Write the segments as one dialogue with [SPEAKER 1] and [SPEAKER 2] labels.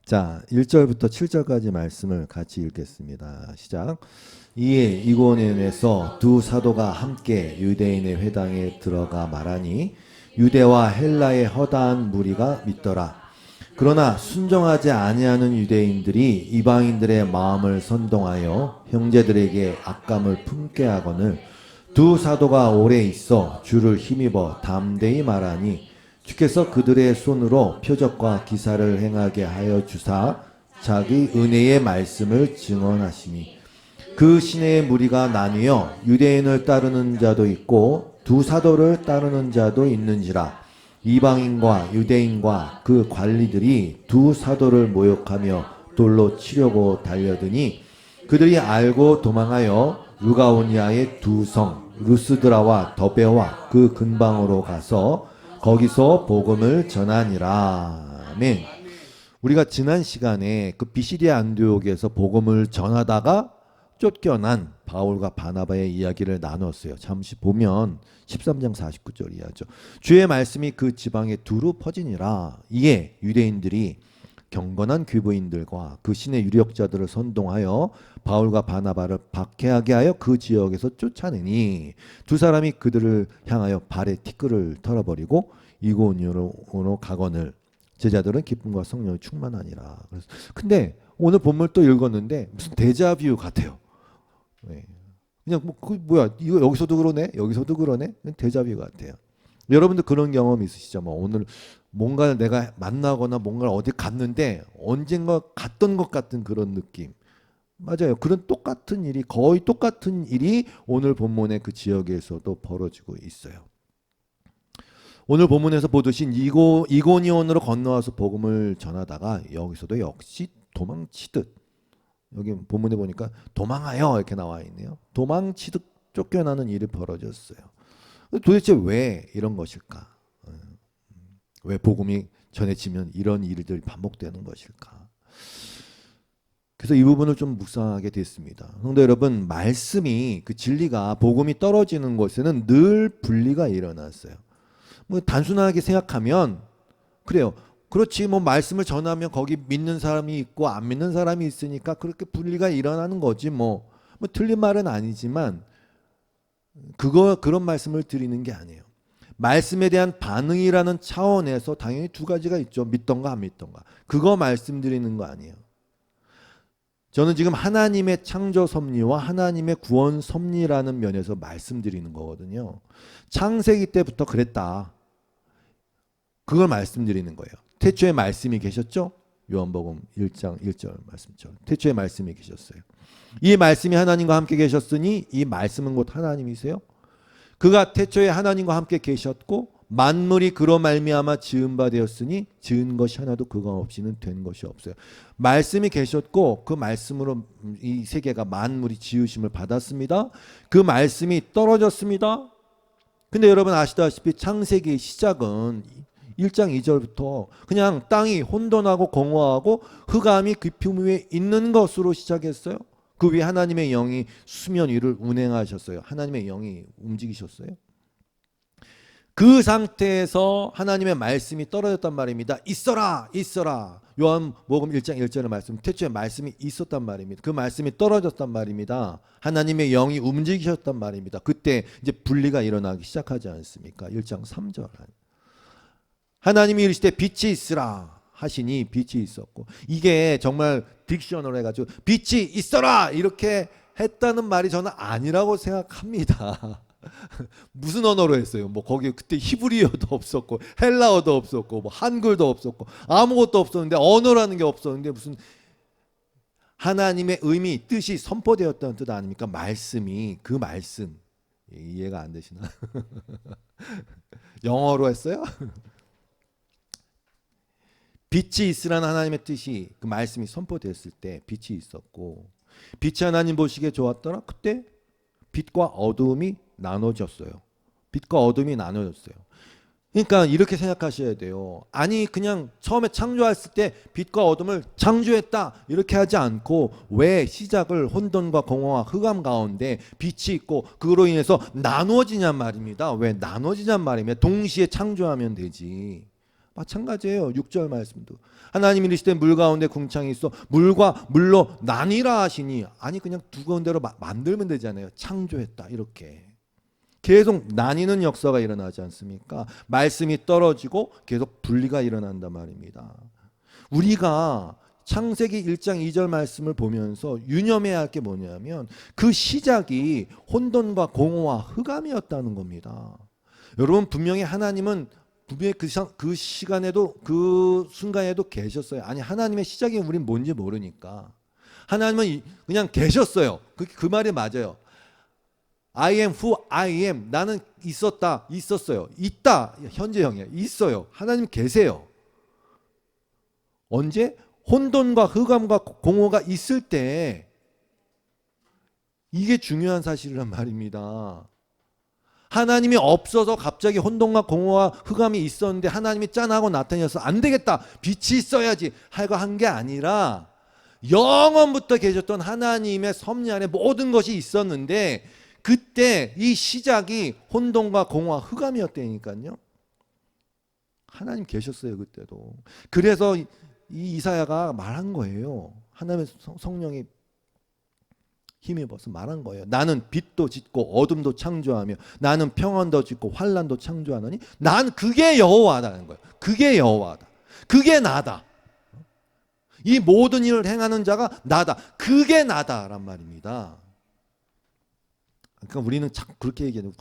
[SPEAKER 1] 자, 1절부터 7절까지 말씀을 같이 읽겠습니다. 시작. 이에 이고니온에서 두 사도가 함께 유대인의 회당에 들어가 말하니 유대와 헬라의 허다한 무리가 믿더라. 그러나 순종하지 아니하는 유대인들이 이방인들의 마음을 선동하여 형제들에게 악감을 품게 하거늘 두 사도가 오래 있어 주를 힘입어 담대히 말하니 주께서 그들의 손으로 표적과 기사를 행하게 하여 주사 자기 은혜의 말씀을 증언하시니 그 시내의 무리가 나뉘어 유대인을 따르는 자도 있고 두 사도를 따르는 자도 있는지라. 이방인과 유대인과 그 관리들이 두 사도를 모욕하며 돌로 치려고 달려드니 그들이 알고 도망하여 루가오니아의 두 성 루스드라와 더베와 그 근방으로 가서 거기서 복음을 전하니라. 아멘. 우리가 지난 시간에 그 비시디아 안디옥에서 복음을 전하다가 쫓겨난 바울과 바나바의 이야기를 나눴어요. 잠시 보면 13장 49절 이하죠. 주의 말씀이 그 지방에 두루 퍼지니라. 이에 유대인들이 경건한 귀부인들과 그 신의 유력자들을 선동하여 바울과 바나바를 박해하게 하여 그 지역에서 쫓아내니 두 사람이 그들을 향하여 발에 티끌을 털어버리고 이고니온으로 가거늘 제자들은 기쁨과 성령이 충만하니라. 그래서 근데 오늘 본문을 또 읽었는데 무슨 데자뷰 같아요. 네. 그냥 뭐야 이거 여기서도 그러네 여기서도 그러네 데자뷰 같아요. 여러분들 그런 경험 있으시죠? 뭐 오늘 뭔가 내가 만나거나 뭔가 어디 갔는데 언젠가 갔던 것 같은 그런 느낌. 맞아요. 그런 똑같은 일이 거의 똑같은 일이 오늘 본문의 그 지역에서도 벌어지고 있어요. 오늘 본문에서 보듯이 이고니온으로 건너와서 복음을 전하다가 여기서도 역시 도망치듯 여기 본문에 보니까 도망하여 이렇게 나와 있네요. 도망치듯 쫓겨나는 일이 벌어졌어요. 도대체 왜 이런 것일까? 왜 복음이 전해지면 이런 일들이 반복되는 것일까? 그래서 이 부분을 좀 묵상하게 됐습니다. 성도 여러분, 말씀이 그 진리가 복음이 떨어지는 곳에는 늘 분리가 일어났어요. 뭐 단순하게 생각하면 그래요. 그렇지 뭐 말씀을 전하면 거기 믿는 사람이 있고 안 믿는 사람이 있으니까 그렇게 분리가 일어나는 거지 뭐 틀린 말은 아니지만 그런 말씀을 드리는 게 아니에요. 말씀에 대한 반응이라는 차원에서 당연히 두 가지가 있죠. 믿던가 안 믿던가. 그거 말씀드리는 거 아니에요. 저는 지금 하나님의 창조 섭리와 하나님의 구원 섭리라는 면에서 말씀드리는 거거든요. 창세기 때부터 그랬다. 그걸 말씀드리는 거예요. 태초에 말씀이 계셨죠? 요한복음 1장 1절 말씀처럼 태초에 말씀이 계셨어요. 이 말씀이 하나님과 함께 계셨으니 이 말씀은 곧 하나님이세요. 그가 태초에 하나님과 함께 계셨고 만물이 그로 말미암아 지은 바 되었으니 지은 것이 하나도 그가 없이는 된 것이 없어요. 말씀이 계셨고 그 말씀으로 이 세계가 만물이 지으심을 받았습니다. 그 말씀이 떨어졌습니다. 근데 여러분 아시다시피 창세기의 시작은 1장 2절부터 그냥 땅이 혼돈하고 공허하고 흑암이 깊음 위에 있는 것으로 시작했어요. 그 위에 하나님의 영이 수면 위를 운행하셨어요. 하나님의 영이 움직이셨어요. 그 상태에서 하나님의 말씀이 떨어졌단 말입니다. 있어라 있어라. 요한복음 1장 1절의 말씀 태초에 말씀이 있었단 말입니다. 그 말씀이 떨어졌단 말입니다. 하나님의 영이 움직이셨단 말입니다. 그때 이제 분리가 일어나기 시작하지 않습니까? 1장 3절 하나님이 이르시되 빛이 있으라 하시니 빛이 있었고 이게 정말 딕셔너로 해가지고 빛이 있어라 이렇게 했다는 말이 저는 아니라고 생각합니다. 무슨 언어로 했어요? 뭐 거기 그때 히브리어도 없었고 헬라어도 없었고 뭐 한글도 없었고 아무것도 없었는데 언어라는 게 없었는데 무슨 하나님의 의미 뜻이 선포되었다는 뜻 아닙니까? 말씀이 그 말씀 이해가 안 되시나? 영어로 했어요? 빛이 있으라는 하나님의 뜻이 그 말씀이 선포됐을 때 빛이 있었고 빛이 하나님 보시기에 좋았더라. 그때 빛과 어두움이 나눠졌어요. 빛과 어둠이 나눠졌어요. 그러니까 이렇게 생각하셔야 돼요. 아니 그냥 처음에 창조했을 때 빛과 어둠을 창조했다 이렇게 하지 않고 왜 시작을 혼돈과 공허와 흑암 가운데 빛이 있고 그로 인해서 나누어지냔 말입니다. 왜 나누어지냔 말이면 동시에 창조하면 되지. 마찬가지예요. 6절 말씀도 하나님이 이르시되 물 가운데 궁창이 있어 물과 물로 나뉘라 하시니, 아니 그냥 두 가운데로 만들면 되잖아요. 창조했다 이렇게. 계속 나뉘는 역사가 일어나지 않습니까? 말씀이 떨어지고 계속 분리가 일어난단 말입니다. 우리가 창세기 1장 2절 말씀을 보면서 유념해야 할 게 뭐냐면 그 시작이 혼돈과 공허와 흑암이었다는 겁니다. 여러분 분명히 하나님은 분명히 그 시간에도 그 순간에도 계셨어요. 아니 하나님의 시작이 우린 뭔지 모르니까 하나님은 그냥 계셨어요. 그 말이 맞아요. I am who I am. 나는 있었다, 있었어요. 있다, 현재형이에요. 있어요. 하나님 계세요. 언제? 혼돈과 흑암과 공허가 있을 때. 이게 중요한 사실이란 말입니다. 하나님이 없어서 갑자기 혼돈과 공허와 흑암이 있었는데 하나님이 짠하고 나타나서 안 되겠다, 빛이 있어야지 하고 한 게 아니라 영원부터 계셨던 하나님의 섭리 안에 모든 것이 있었는데 그때 이 시작이 혼돈과 공허와 흑암이었다니까요. 하나님 계셨어요 그때도. 그래서 이 이사야가 말한 거예요. 하나님의 성령이 힘입어서 말한 거예요. 나는 빛도 짓고 어둠도 창조하며 나는 평안도 짓고 환란도 창조하노니 난 그게 여호와다는 거예요. 그게 여호와다. 그게 나다. 이 모든 일을 행하는 자가 나다. 그게 나다란 말입니다. 그러니까 우리는 자꾸 그렇게 얘기해요.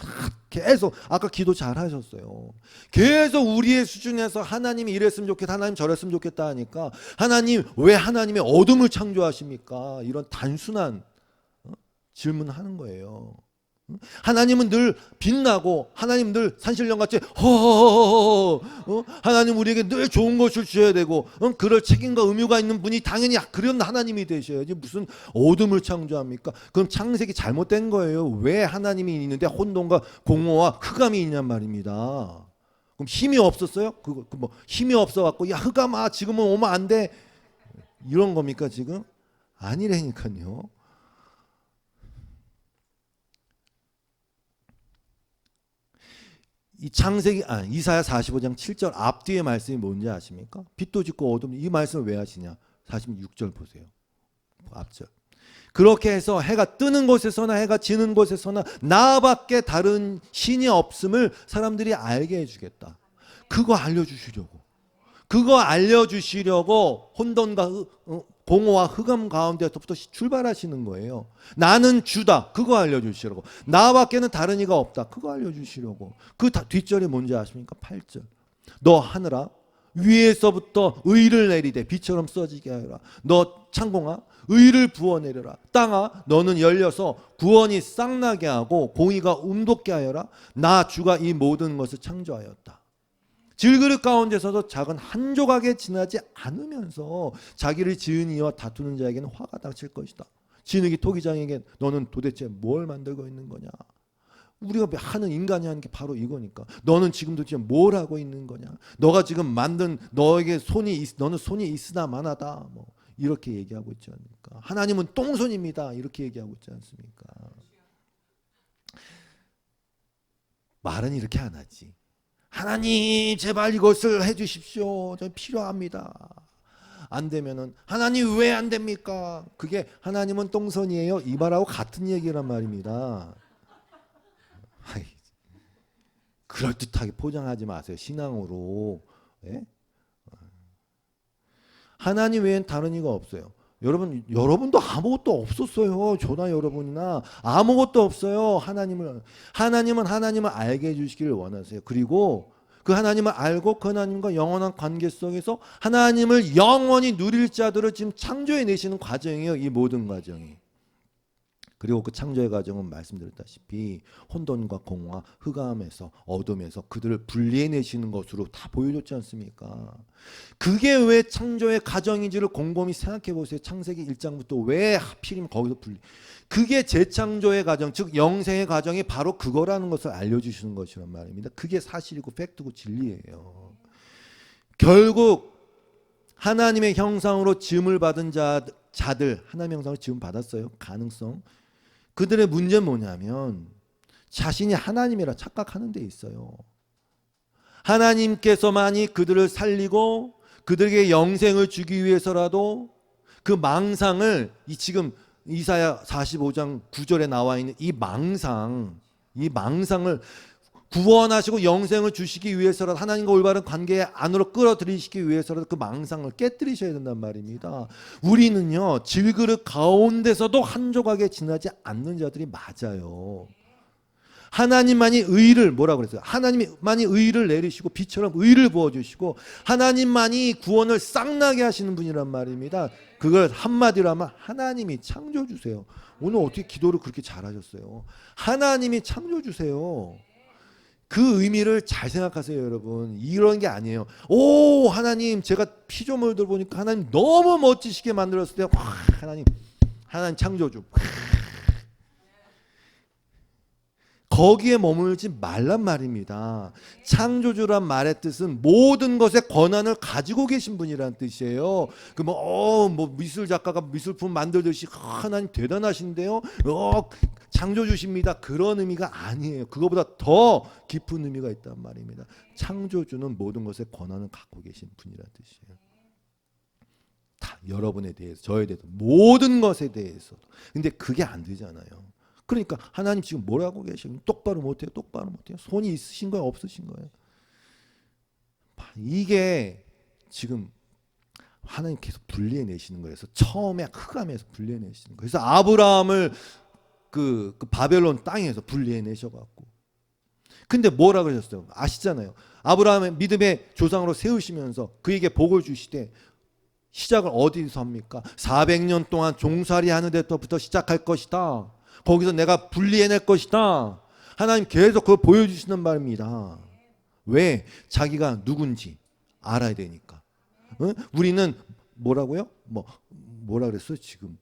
[SPEAKER 1] 계속 아까 기도 잘 하셨어요. 계속 우리의 수준에서 하나님이 이랬으면 좋겠다, 하나님 저랬으면 좋겠다 하니까 하나님 왜 하나님의 어둠을 창조하십니까? 이런 단순한 질문하는 거예요. 하나님은 늘 빛나고 하나님 늘 산신령같이 하나님 우리에게 늘 좋은 것을 주셔야 되고 그럴 책임과 의무가 있는 분이 당연히 그런 하나님이 되셔야지 무슨 어둠을 창조합니까? 그럼 창세기 잘못된 거예요. 왜 하나님이 있는데 혼돈과 공허와 흑암이 있냔 말입니다. 그럼 힘이 없었어요? 뭐 힘이 없어갖고 야 흑암아 지금은 오면 안 돼 이런 겁니까 지금? 아니라니까요. 이 창세기 이사야 45장 7절 앞뒤의 말씀이 뭔지 아십니까? 빛도 짓고 어둠, 이 말씀을 왜 하시냐? 46절 보세요. 앞절. 그렇게 해서 해가 뜨는 곳에서나 해가 지는 곳에서나 나밖에 다른 신이 없음을 사람들이 알게 해주겠다. 그거 알려주시려고 혼돈과 공허와 흑암 가운데서부터 출발하시는 거예요. 나는 주다. 그거 알려주시려고. 나밖에는 다른 이가 없다. 그거 알려주시려고. 그 뒷절이 뭔지 아십니까? 8절. 너 하늘아 위에서부터 의를 내리되 비처럼 쏟아지게 하여라. 너 창공아 의를 부어내려라. 땅아 너는 열려서 구원이 싹나게 하고 공의가 움돋게 하여라. 나 주가 이 모든 것을 창조하였다. 질그릇 가운데서도 작은 한 조각에 지나지 않으면서 자기를 지은 이와 다투는 자에게는 화가 닥칠 것이다. 진흙이 토기장에게 너는 도대체 뭘 만들고 있는 거냐. 우리가 하는 인간이 하는 게 바로 이거니까. 너는 지금 도대체 뭘 하고 있는 거냐. 너가 지금 만든 너에게 너는 손이 있으나 마나다. 뭐 이렇게 얘기하고 있지 않습니까? 하나님은 똥손입니다. 이렇게 얘기하고 있지 않습니까? 말은 이렇게 안 하지. 하나님 제발 이것을 해주십시오. 저 필요합니다. 안 되면은 하나님 왜 안 됩니까? 그게 하나님은 똥손이에요. 이 말하고 같은 얘기란 말입니다. 그럴듯하게 포장하지 마세요. 신앙으로. 예? 하나님 외엔 다른 이가 없어요. 여러분도 아무것도 없었어요. 저나 여러분이나 아무것도 없어요. 하나님은 하나님을 알게 해주시기를 원하세요. 그리고 그 하나님을 알고 그 하나님과 영원한 관계 속에서 하나님을 영원히 누릴 자들을 지금 창조해 내시는 과정이에요. 이 모든 과정이. 그리고 그 창조의 과정은 말씀드렸다시피 혼돈과 공허와 흑암에서 어둠에서 그들을 분리해내시는 것으로 다 보여줬지 않습니까? 그게 왜 창조의 과정인지를 곰곰이 생각해 보세요. 창세기 1장부터 왜 하필이면 거기서 그게 재창조의 과정, 즉 영생의 과정이 바로 그거라는 것을 알려주시는 것이란 말입니다. 그게 사실이고 팩트고 진리예요. 결국 하나님의 형상으로 지음을 받은 자들, 하나님의 형상으로 지음 받았어요. 가능성. 그들의 문제는 뭐냐면 자신이 하나님이라 착각하는 데 있어요. 하나님께서만이 그들을 살리고 그들에게 영생을 주기 위해서라도 그 망상을 지금 이사야 45장 9절에 나와 있는 이 망상을 구원하시고 영생을 주시기 위해서라도 하나님과 올바른 관계 안으로 끌어들이시기 위해서라도 그 망상을 깨뜨리셔야 된단 말입니다. 우리는요 질그릇 가운데서도 한 조각에 지나지 않는 자들이 맞아요. 하나님만이 의를 뭐라고 그랬어요? 하나님만이 의를 내리시고 비처럼 의를 부어주시고 하나님만이 구원을 싹나게 하시는 분이란 말입니다. 그걸 한마디로 하면 하나님이 창조주세요. 오늘 어떻게 기도를 그렇게 잘하셨어요? 하나님이 창조주세요. 그 의미를 잘 생각하세요, 여러분. 이런 게 아니에요. 오, 하나님, 제가 피조물들 보니까 하나님 너무 멋지시게 만들었을 때, 와, 하나님 창조주. 거기에 머물지 말란 말입니다. 창조주란 말의 뜻은 모든 것의 권한을 가지고 계신 분이란 뜻이에요. 뭐 미술 작가가 미술품 만들듯이 하나님 대단하신데요. 창조주십니다. 그런 의미가 아니에요. 그거보다 더 깊은 의미가 있단 말입니다. 창조주는 모든 것의 권한을 갖고 계신 분이란 뜻이에요. 다 여러분에 대해서, 저에 대해서, 모든 것에 대해서. 근데 그게 안 되잖아요. 그러니까 하나님 지금 뭘 하고 계시고 똑바로 못해요. 손이 있으신 거예요? 없으신 거예요? 이게 지금 하나님 계속 분리해내시는 거예요. 그래서 처음에 흑암에서 분리해내시는 거예요. 그래서 아브라함을 그 바벨론 땅에서 분리해내셔갖고 근데 뭐라 그러셨어요? 아시잖아요. 아브라함의 믿음의 조상으로 세우시면서 그에게 복을 주시되 시작을 어디서 합니까? 400년 동안 종살이 하는 데부터 시작할 것이다. 거기서 내가 분리해낼 것이다. 하나님 계속 그걸 보여주시는 말입니다. 왜? 자기가 누군지 알아야 되니까. 우리는 뭐라고요? 뭐라 그랬어요 지금?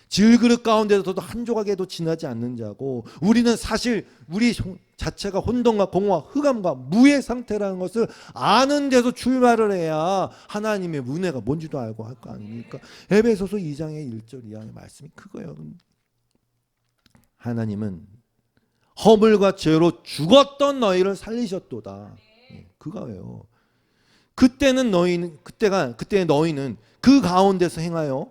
[SPEAKER 1] 질그릇 가운데서도 한 조각에도 지나지 않는 자고 우리는 사실 우리 자체가 혼돈과 공허와 흑암과 무의 상태라는 것을 아는 데서 출발을 해야 하나님의 은혜가 뭔지도 알고 할 거 아닙니까? 에베소서 2장의 1절 이하의 말씀이 그거예요. 하나님은 허물과 죄로 죽었던 너희를 살리셨도다. 그거예요. 그때의 너희는 그 가운데서 행하여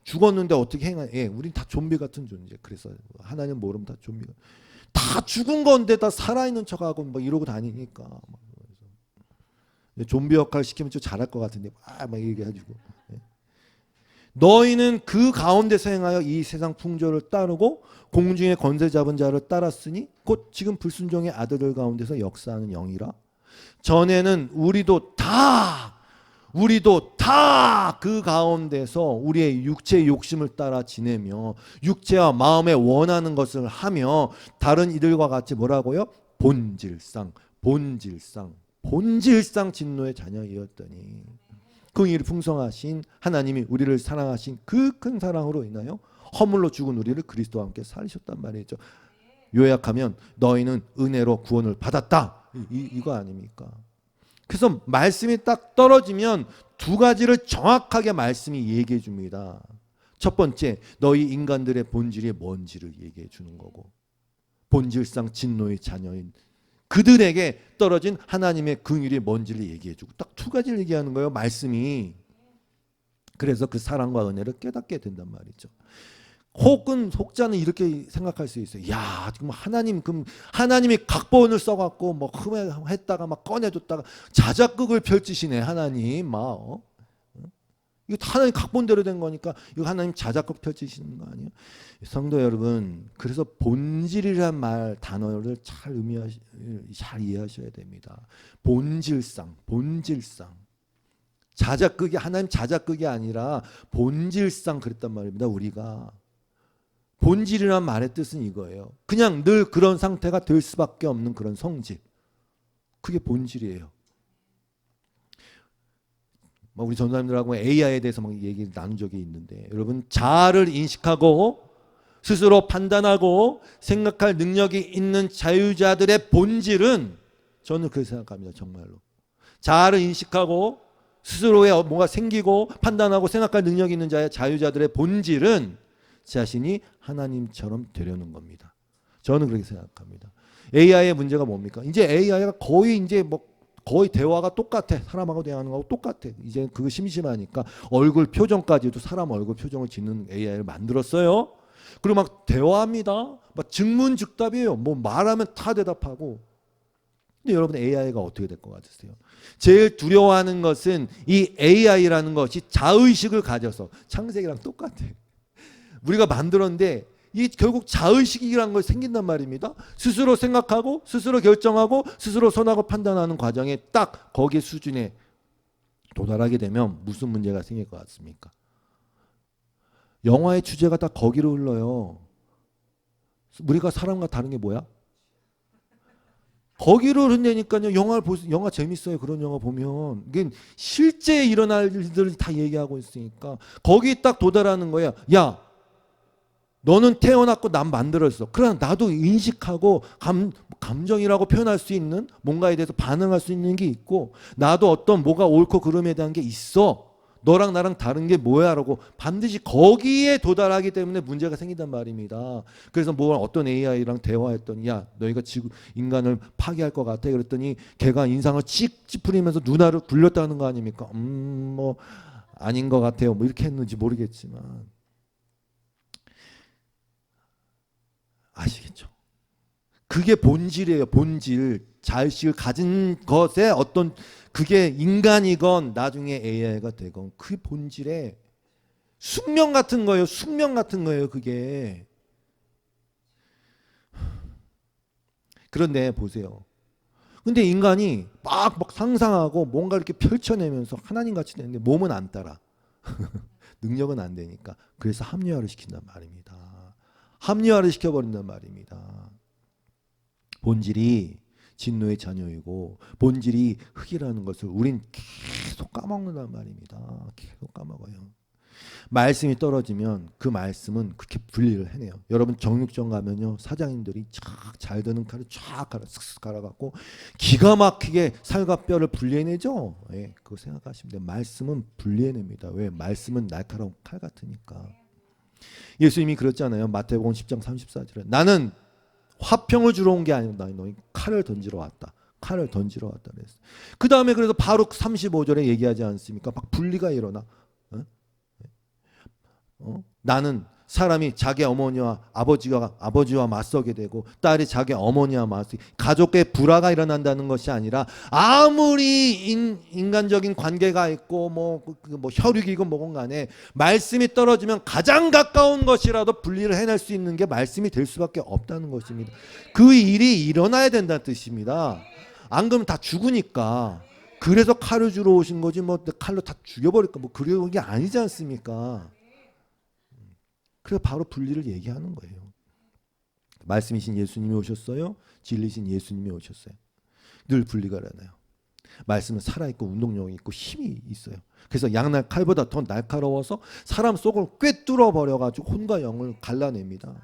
[SPEAKER 1] 죽었는데 어떻게 행하여? 우린 다 좀비 같은 존재. 그래서 하나님 모르면 다 좀비가 다 죽은 건데 다 살아있는 척하고 막 이러고 다니니까 좀비 역할 시키면 좀 잘할 것 같은데 막 얘기해가지고. 너희는 그 가운데서 행하여 이 세상 풍조를 따르고 공중의 권세 잡은 자를 따랐으니 곧 지금 불순종의 아들들 가운데서 역사하는 영이라. 전에는 우리도 다 그 가운데서 우리의 육체의 욕심을 따라 지내며 육체와 마음에 원하는 것을 하며 다른 이들과 같이 뭐라고요? 본질상 진노의 자녀이었더니 긍휼이 풍성하신 하나님이 우리를 사랑하신 그 큰 사랑으로 인하여 허물로 죽은 우리를 그리스도와 함께 살리셨단 말이죠. 요약하면 너희는 은혜로 구원을 받았다. 이거 아닙니까? 그래서 말씀이 딱 떨어지면 두 가지를 정확하게 말씀이 얘기해 줍니다. 첫 번째, 너희 인간들의 본질이 뭔지를 얘기해 주는 거고 본질상 진노의 자녀인 그들에게 떨어진 하나님의 긍휼이 뭔지를 얘기해 주고 딱 두 가지를 얘기하는 거예요. 말씀이. 그래서 그 사랑과 은혜를 깨닫게 된단 말이죠. 혹자는 이렇게 생각할 수 있어요. 야, 지금 하나님이 각본을 써갖고 뭐 했다가 막 꺼내줬다가 자작극을 펼치시네 하나님. 이거 하나님 각본대로 된 거니까 이거 하나님 자작극 펼치시는 거 아니에요? 성도 여러분, 그래서 본질이란 단어를 잘 이해하셔야 됩니다. 본질상 자작극이 하나님 자작극이 아니라 본질상 그랬단 말입니다. 우리가 본질이란 말의 뜻은 이거예요. 그냥 늘 그런 상태가 될 수밖에 없는 그런 성질. 그게 본질이에요. 우리 전사님들하고 AI에 대해서 막 얘기를 나눈 적이 있는데 여러분 자아를 인식하고 스스로 판단하고 생각할 능력이 있는 자유자들의 본질은 저는 그렇게 생각합니다. 정말로. 자아를 인식하고 스스로의 뭔가 생기고 판단하고 생각할 능력이 있는 자유자들의 본질은 자신이 하나님처럼 되려는 겁니다. 저는 그렇게 생각합니다. AI의 문제가 뭡니까? 이제 AI가 거의 이제 뭐 거의 대화가 똑같아. 사람하고 대화하는 거하고 똑같아. 이제 그거 심심하니까 얼굴 표정까지도 사람 얼굴 표정을 짓는 AI를 만들었어요. 그리고 막 대화합니다. 막 즉문즉답이에요. 뭐 말하면 다 대답하고. 근데 여러분 AI가 어떻게 될 것 같으세요? 제일 두려워하는 것은 이 AI라는 것이 자의식을 가져서 창세기랑 똑같아. 우리가 만들었는데 이 결국 자의식이라는 걸 생긴단 말입니다. 스스로 생각하고 스스로 결정하고 스스로 선하고 판단하는 과정에 딱 거기에 수준에 도달하게 되면 무슨 문제가 생길 것 같습니까? 영화의 주제가 다 거기로 흘러요. 우리가 사람과 다른 게 뭐야? 거기로 흐른다니까요. 영화 재밌어요. 그런 영화 보면. 이게 실제 일어날 일들을 다 얘기하고 있으니까 거기 딱 도달하는 거야. 야, 너는 태어났고 난 만들었어. 그러나 나도 인식하고 감정이라고 표현할 수 있는 뭔가에 대해서 반응할 수 있는 게 있고 나도 어떤 뭐가 옳고 그름에 대한 게 있어. 너랑 나랑 다른 게 뭐야? 라고 반드시 거기에 도달하기 때문에 문제가 생긴단 말입니다. 그래서 뭐 어떤 AI랑 대화했더니 야 너희가 지구 인간을 파괴할 것 같아. 그랬더니 걔가 인상을 찍 찌푸리면서 누나를 굴렸다는 거 아닙니까? 뭐 아닌 것 같아요. 뭐 이렇게 했는지 모르겠지만 아시겠죠? 그게 본질이에요. 본질. 자의식을 가진 것에 어떤 그게 인간이건 나중에 AI가 되건 그 본질에 숙명 같은 거예요. 숙명 같은 거예요. 그게. 그런데 보세요. 근데 인간이 막 상상하고 뭔가 이렇게 펼쳐내면서 하나님 같이 되는데 몸은 안 따라. 능력은 안 되니까. 그래서 합리화를 시킨단 말입니다. 합리화를 시켜버린단 말입니다. 본질이 진노의 자녀이고 본질이 흙이라는 것을 우린 계속 까먹는단 말입니다. 계속 까먹어요. 말씀이 떨어지면 그 말씀은 그렇게 분리를 해내요. 여러분 정육점 가면요 사장님들이 잘 드는 칼을 쫙 갈아 슥슥 갈아갖고 기가 막히게 살과 뼈를 분리해내죠. 예, 그거 생각하시면 돼요. 말씀은 분리해냅니다. 왜? 말씀은 날카로운 칼 같으니까. 예수님이 그랬잖아요. 마태복음 10장 34절에 나는 화평을 주러 온 게 아니다. 너희 칼을 던지러 왔다. 칼을 던지러 왔다 그랬어요. 그 다음에 그래서 바로 35절에 얘기하지 않습니까? 막 분리가 일어나. 나는 사람이 자기 어머니와 아버지와 맞서게 되고 딸이 자기 어머니와 맞서게 가족의 불화가 일어난다는 것이 아니라 아무리 인간적인 관계가 있고 뭐 혈육이고 뭐건 간에 말씀이 떨어지면 가장 가까운 것이라도 분리를 해낼 수 있는 게 말씀이 될 수밖에 없다는 것입니다. 그 일이 일어나야 된다는 뜻입니다. 안 그러면 다 죽으니까. 그래서 칼을 주러 오신 거지 뭐 칼로 다 죽여버릴까 뭐 그런 게 아니지 않습니까? 그래서 바로 분리를 얘기하는 거예요. 말씀이신 예수님이 오셨어요. 진리신 예수님이 오셨어요. 늘 분리가 일어나요. 말씀은 살아있고 운동력이 있고 힘이 있어요. 그래서 양날 칼보다 더 날카로워서 사람 속을 꿰뚫어 버려가지고 혼과 영을 갈라냅니다.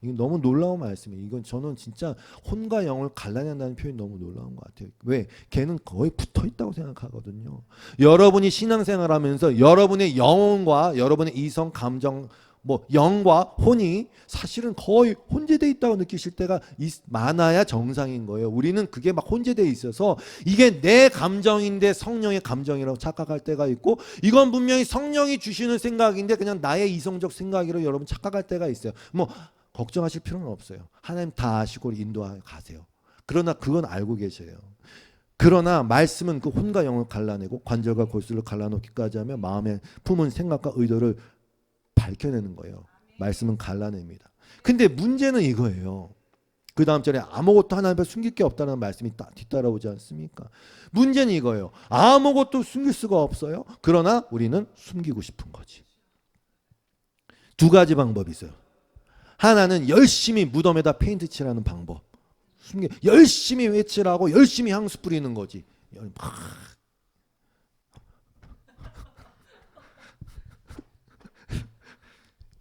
[SPEAKER 1] 이건 너무 놀라운 말씀이에요. 이건 저는 진짜 혼과 영을 갈라낸다는 표현이 너무 놀라운 것 같아요. 왜? 걔는 거의 붙어있다고 생각하거든요. 여러분이 신앙생활하면서 여러분의 영혼과 여러분의 이성, 감정 뭐 영과 혼이 사실은 거의 혼재되어 있다고 느끼실 때가 많아야 정상인 거예요. 우리는 그게 막 혼재되어 있어서 이게 내 감정인데 성령의 감정이라고 착각할 때가 있고 이건 분명히 성령이 주시는 생각인데 그냥 나의 이성적 생각이라고 여러분 착각할 때가 있어요. 뭐 걱정하실 필요는 없어요. 하나님 다 아시고 인도하여 가세요. 그러나 그건 알고 계셔요. 그러나 말씀은 그 혼과 영을 갈라내고 관절과 골수를 갈라놓기까지 하며 마음에 품은 생각과 의도를 밝혀내는 거예요. 말씀은 갈라냅니다. 근데 문제는 이거예요. 그 다음 절에 아무것도 하나님 앞에 숨길 게 없다는 말씀이 뒤따라오지 않습니까? 문제는 이거예요. 아무것도 숨길 수가 없어요. 그러나 우리는 숨기고 싶은 거지. 두 가지 방법이 있어요. 하나는 열심히 무덤에다 페인트 칠하는 방법. 열심히 외칠하고 열심히 향수 뿌리는 거지.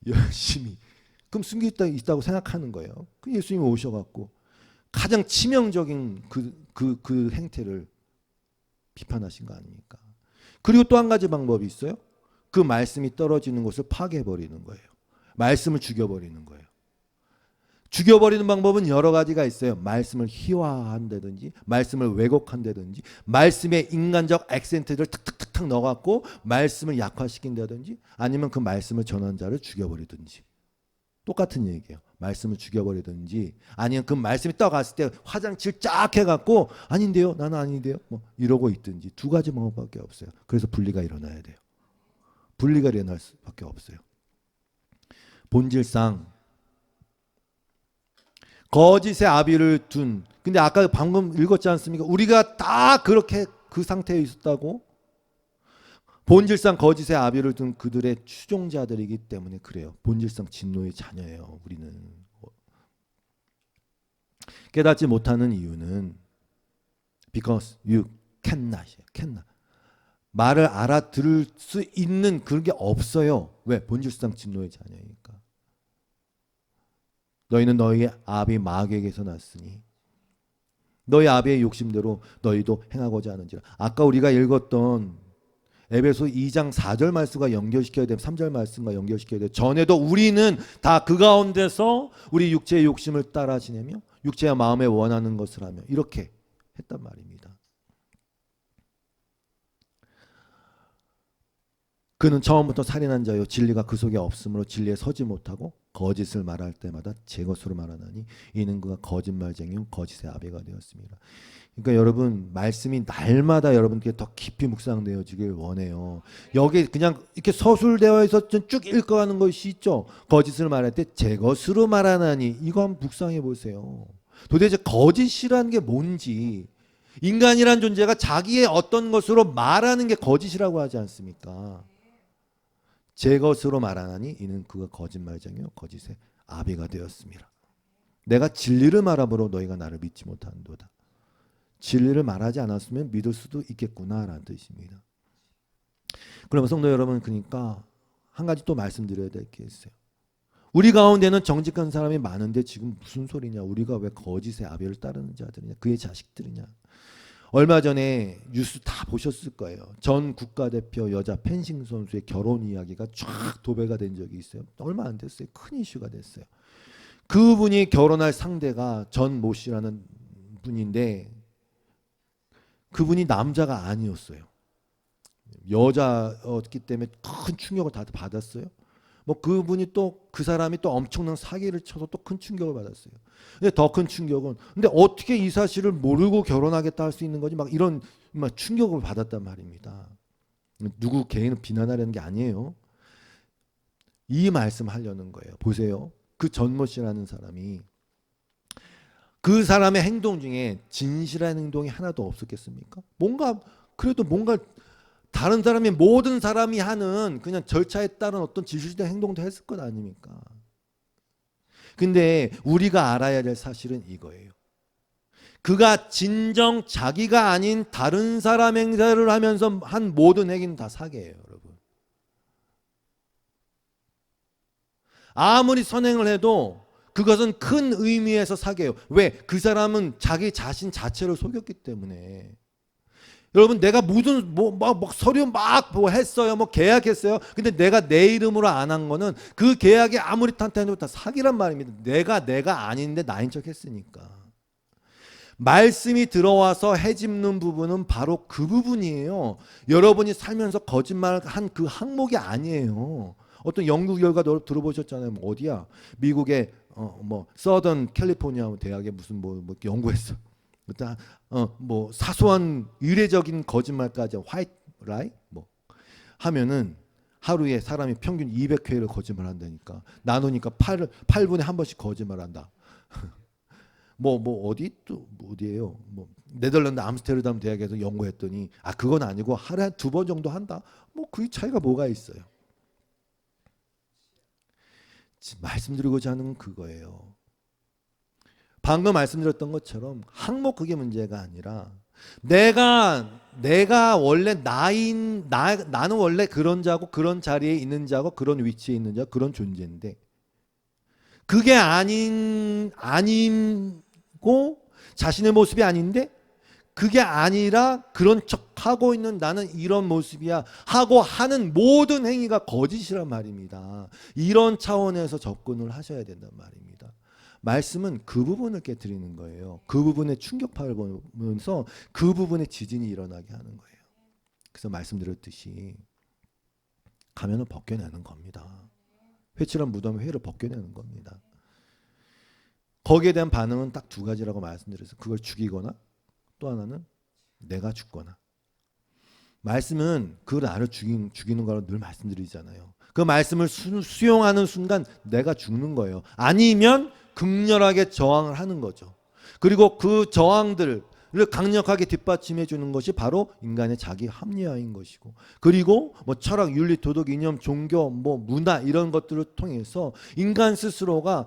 [SPEAKER 1] 열심히. 그럼 숨겨 있다고 생각하는 거예요. 그 예수님이 오셔갖고 가장 치명적인 그 행태를 비판하신 거 아닙니까? 그리고 또 한 가지 방법이 있어요. 그 말씀이 떨어지는 곳을 파괴해버리는 거예요. 말씀을 죽여버리는 거예요. 죽여버리는 방법은 여러 가지가 있어요. 말씀을 희화한다든지, 말씀을 왜곡한다든지, 말씀에 인간적 액센트를 탁탁탁탁 넣어갖고 말씀을 약화시킨다든지, 아니면 그 말씀을 전한 자를 죽여버리든지. 똑같은 얘기예요. 말씀을 죽여버리든지, 아니면 그 말씀이 떠갔을 때 화장실 쫙 해갖고 아닌데요, 나는 아닌데요, 뭐 이러고 있든지. 두 가지 방법밖에 없어요. 그래서 분리가 일어나야 돼요. 분리가 일어날 수밖에 없어요. 본질상 거짓의 아비를 둔, 근데 아까 방금 읽었지 않습니까? 우리가 다 그렇게 그 상태에 있었다고. 본질상 거짓의 아비를 둔 그들의 추종자들이기 때문에 그래요. 본질상 진노의 자녀예요. 우리는 깨닫지 못하는 이유는 because you cannot. 말을 알아들을 수 있는 그런 게 없어요. 왜? 본질상 진노의 자녀이니까. 너희는 너희의 아비 마귀에게서 났으니 너희 아비의 욕심대로 너희도 행하고자 하는지라. 아까 우리가 읽었던 에베소 2장 4절 말씀과 연결시켜야 되면 3절 말씀과 연결시켜야 돼요. 전에도 우리는 다 그 가운데서 우리 육체의 욕심을 따라 지내며 육체와 마음에 원하는 것을 하며 이렇게 했단 말입니다. 그는 처음부터 살인한 자요 진리가 그 속에 없으므로 진리에 서지 못하고 거짓을 말할 때마다 제 것으로 말하나니 이는 그가 거짓말쟁이요 거짓의 아비가 되었습니다. 그러니까 여러분 말씀이 날마다 여러분께 더 깊이 묵상되어지길 원해요. 여기 그냥 이렇게 서술되어 있어 쭉 읽어가는 것이 있죠. 거짓을 말할 때 제 것으로 말하나니 이거 한번 묵상해 보세요. 도대체 거짓이라는 게 뭔지. 인간이란 존재가 자기의 어떤 것으로 말하는 게 거짓이라고 하지 않습니까? 제 것으로 말하나니 이는 그가 거짓말쟁이요 거짓의 아비가 되었습니다. 내가 진리를 말함으로 너희가 나를 믿지 못한도다. 진리를 말하지 않았으면 믿을 수도 있겠구나라는 뜻입니다. 그러면 성도 여러분, 그러니까 한 가지 또 말씀드려야 될 게 있어요. 우리 가운데는 정직한 사람이 많은데 지금 무슨 소리냐, 우리가 왜 거짓의 아비를 따르는 자들이냐, 그의 자식들이냐. 얼마 전에 뉴스 다 보셨을 거예요. 전 국가대표 여자 펜싱 선수의 결혼 이야기가 쫙 도배가 된 적이 있어요. 얼마 안 됐어요. 큰 이슈가 됐어요. 그분이 결혼할 상대가 전 모 씨라는 분인데 그분이 남자가 아니었어요. 여자였기 때문에 큰 충격을 다 받았어요. 뭐 그분이 또 그 사람이 또 엄청난 사기를 쳐서 또 큰 충격을 받았어요. 근데 더 큰 충격은 근데 어떻게 이 사실을 모르고 결혼하겠다 할 수 있는 거지? 막 이런 막 충격을 받았단 말입니다. 누구 개인을 비난하려는 게 아니에요. 이 말씀 하려는 거예요. 보세요. 그 전모 씨라는 사람이 그 사람의 행동 중에 진실한 행동이 하나도 없었겠습니까? 뭔가 그래도 뭔가 다른 사람이 모든 사람이 하는 그냥 절차에 따른 어떤 진실된 행동도 했을 것 아닙니까? 근데 우리가 알아야 될 사실은 이거예요. 그가 진정 자기가 아닌 다른 사람 행사를 하면서 한 모든 행위는 다 사기예요, 여러분. 아무리 선행을 해도 그것은 큰 의미에서 사기예요. 왜? 그 사람은 자기 자신 자체를 속였기 때문에. 여러분 내가 무슨 뭐 서류 막 뭐 했어요, 뭐 계약했어요. 근데 내가 내 이름으로 안 한 거는 그 계약이 아무리 탄탄해도 다 사기란 말입니다. 내가 아닌데 나인 척 했으니까. 말씀이 들어와서 해집는 부분은 바로 그 부분이에요. 여러분이 살면서 거짓말한 그 항목이 아니에요. 어떤 연구 결과 들어보셨잖아요. 뭐 어디야? 미국의 뭐 서던 캘리포니아 대학에 무슨 뭐 연구했어. 일단 뭐 사소한 의례적인 거짓말까지 화이트 라이 뭐 하면은 하루에 사람이 평균 200회를 거짓말한다니까. 나누니까 8분에 한 번씩 거짓말한다. 뭐 어디 또 어디예요? 뭐 네덜란드 암스테르담 대학에서 연구했더니 그건 아니고 하루에 2번 정도 한다. 뭐 그 차이가 뭐가 있어요? 말씀드리고자 하는 건 그거예요. 방금 말씀드렸던 것처럼 항목 그게 문제가 아니라 내가 원래 나는 원래 그런 자고 그런 자리에 있는 자고 그런 위치에 있는 자 그런 존재인데 그게 아니고 자신의 모습이 아닌데 그게 아니라 그런 척하고 있는 나는 이런 모습이야 하고 하는 모든 행위가 거짓이란 말입니다. 이런 차원에서 접근을 하셔야 된단 말입니다. 말씀은 그 부분을 깨트리는 거예요. 그 부분에 충격파를 보면서 그 부분에 지진이 일어나게 하는 거예요. 그래서 말씀드렸듯이 가면을 벗겨내는 겁니다. 회칠한 무덤 회를 벗겨내는 겁니다. 거기에 대한 반응은 딱 두 가지라고 말씀드렸어요. 그걸 죽이거나 또 하나는 내가 죽거나. 말씀은 그 나를 죽이는 거라고 늘 말씀드리잖아요. 그 말씀을 수용하는 순간 내가 죽는 거예요. 아니면 극렬하게 저항을 하는 거죠. 그리고 그 저항들을 강력하게 뒷받침해 주는 것이 바로 인간의 자기 합리화인 것이고, 그리고 뭐 철학, 윤리, 도덕, 이념, 종교, 뭐 문화 이런 것들을 통해서 인간 스스로가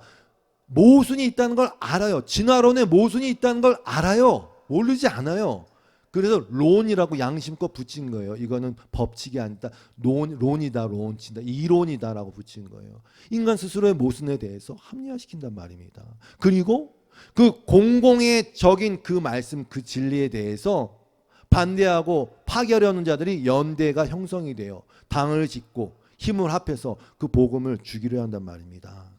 [SPEAKER 1] 모순이 있다는 걸 알아요. 진화론에 모순이 있다는 걸 알아요. 모르지 않아요. 그래서 론이라고 양심껏 붙인 거예요. 이거는 법칙이 아니다. 론이다, 론친다, 이론이다라고 붙인 거예요. 인간 스스로의 모순에 대해서 합리화시킨단 말입니다. 그리고 그 공공의 적인 그 말씀, 그 진리에 대해서 반대하고 파괴하려는 자들이 연대가 형성이 돼요. 당을 짓고 힘을 합해서 그 복음을 죽이려 한단 말입니다.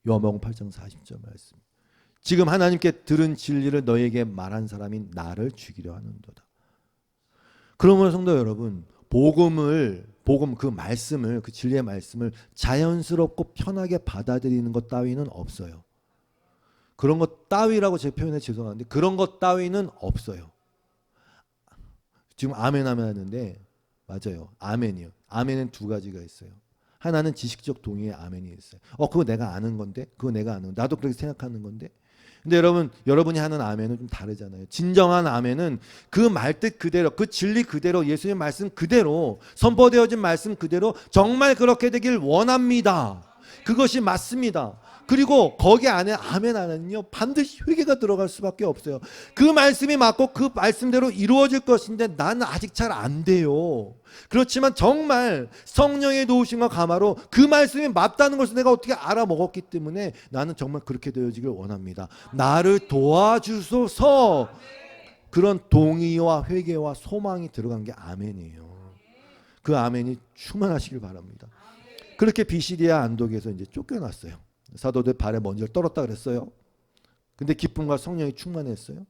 [SPEAKER 1] 요한복음 8장 40절 말씀. 지금 하나님께 들은 진리를 너에게 말한 사람이 나를 죽이려 하는도다. 그러므로 성도 여러분, 복음 그 말씀을, 그 진리의 말씀을 자연스럽고 편하게 받아들이는 것 따위는 없어요. 그런 것 따위라고 제 표현에 죄송한데 그런 것 따위는 없어요. 지금 아멘 하는데 맞아요. 아멘이요. 아멘은 두 가지가 있어요. 하나는 지식적 동의의 아멘이 있어요. 그거 내가 아는 건데, 그거 내가 아는 건데, 나도 그렇게 생각하는 건데. 근데 여러분이 하는 아멘은 좀 다르잖아요. 진정한 아멘은 그 말뜻 그대로, 그 진리 그대로, 예수님의 말씀 그대로, 선포되어진 말씀 그대로 정말 그렇게 되길 원합니다. 그것이 맞습니다. 그리고 거기 안에 아멘 안에는요 반드시 회개가 들어갈 수밖에 없어요. 그 말씀이 맞고 그 말씀대로 이루어질 것인데 나는 아직 잘 안 돼요. 그렇지만 정말 성령의 도우심과 감화로 그 말씀이 맞다는 것을 내가 어떻게 알아먹었기 때문에 나는 정말 그렇게 되어지길 원합니다. 나를 도와주소서. 그런 동의와 회개와 소망이 들어간 게 아멘이에요. 그 아멘이 충만하시길 바랍니다. 그렇게 비시디아 안독에서 이제 쫓겨났어요. 사도들 발에 먼지를 떨었다 그랬어요. 근데 기쁨과 성령이 충만했어요.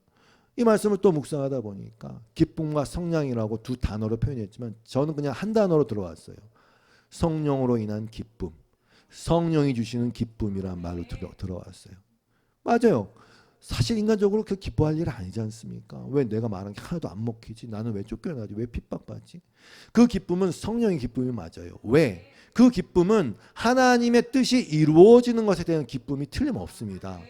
[SPEAKER 1] 이 말씀을 또 묵상하다 보니까 기쁨과 성령이라고 두 단어로 표현했지만 저는 그냥 한 단어로 들어왔어요. 성령으로 인한 기쁨, 성령이 주시는 기쁨이란 말로 들어왔어요. 맞아요. 사실 인간적으로 그 기뻐할 일 아니지 않습니까? 왜 내가 말한 게 하나도 안 먹히지? 나는 왜 쫓겨나지? 왜 핍박받지? 그 기쁨은 성령의 기쁨이 맞아요. 왜? 그 기쁨은 하나님의 뜻이 이루어지는 것에 대한 기쁨이 틀림없습니다.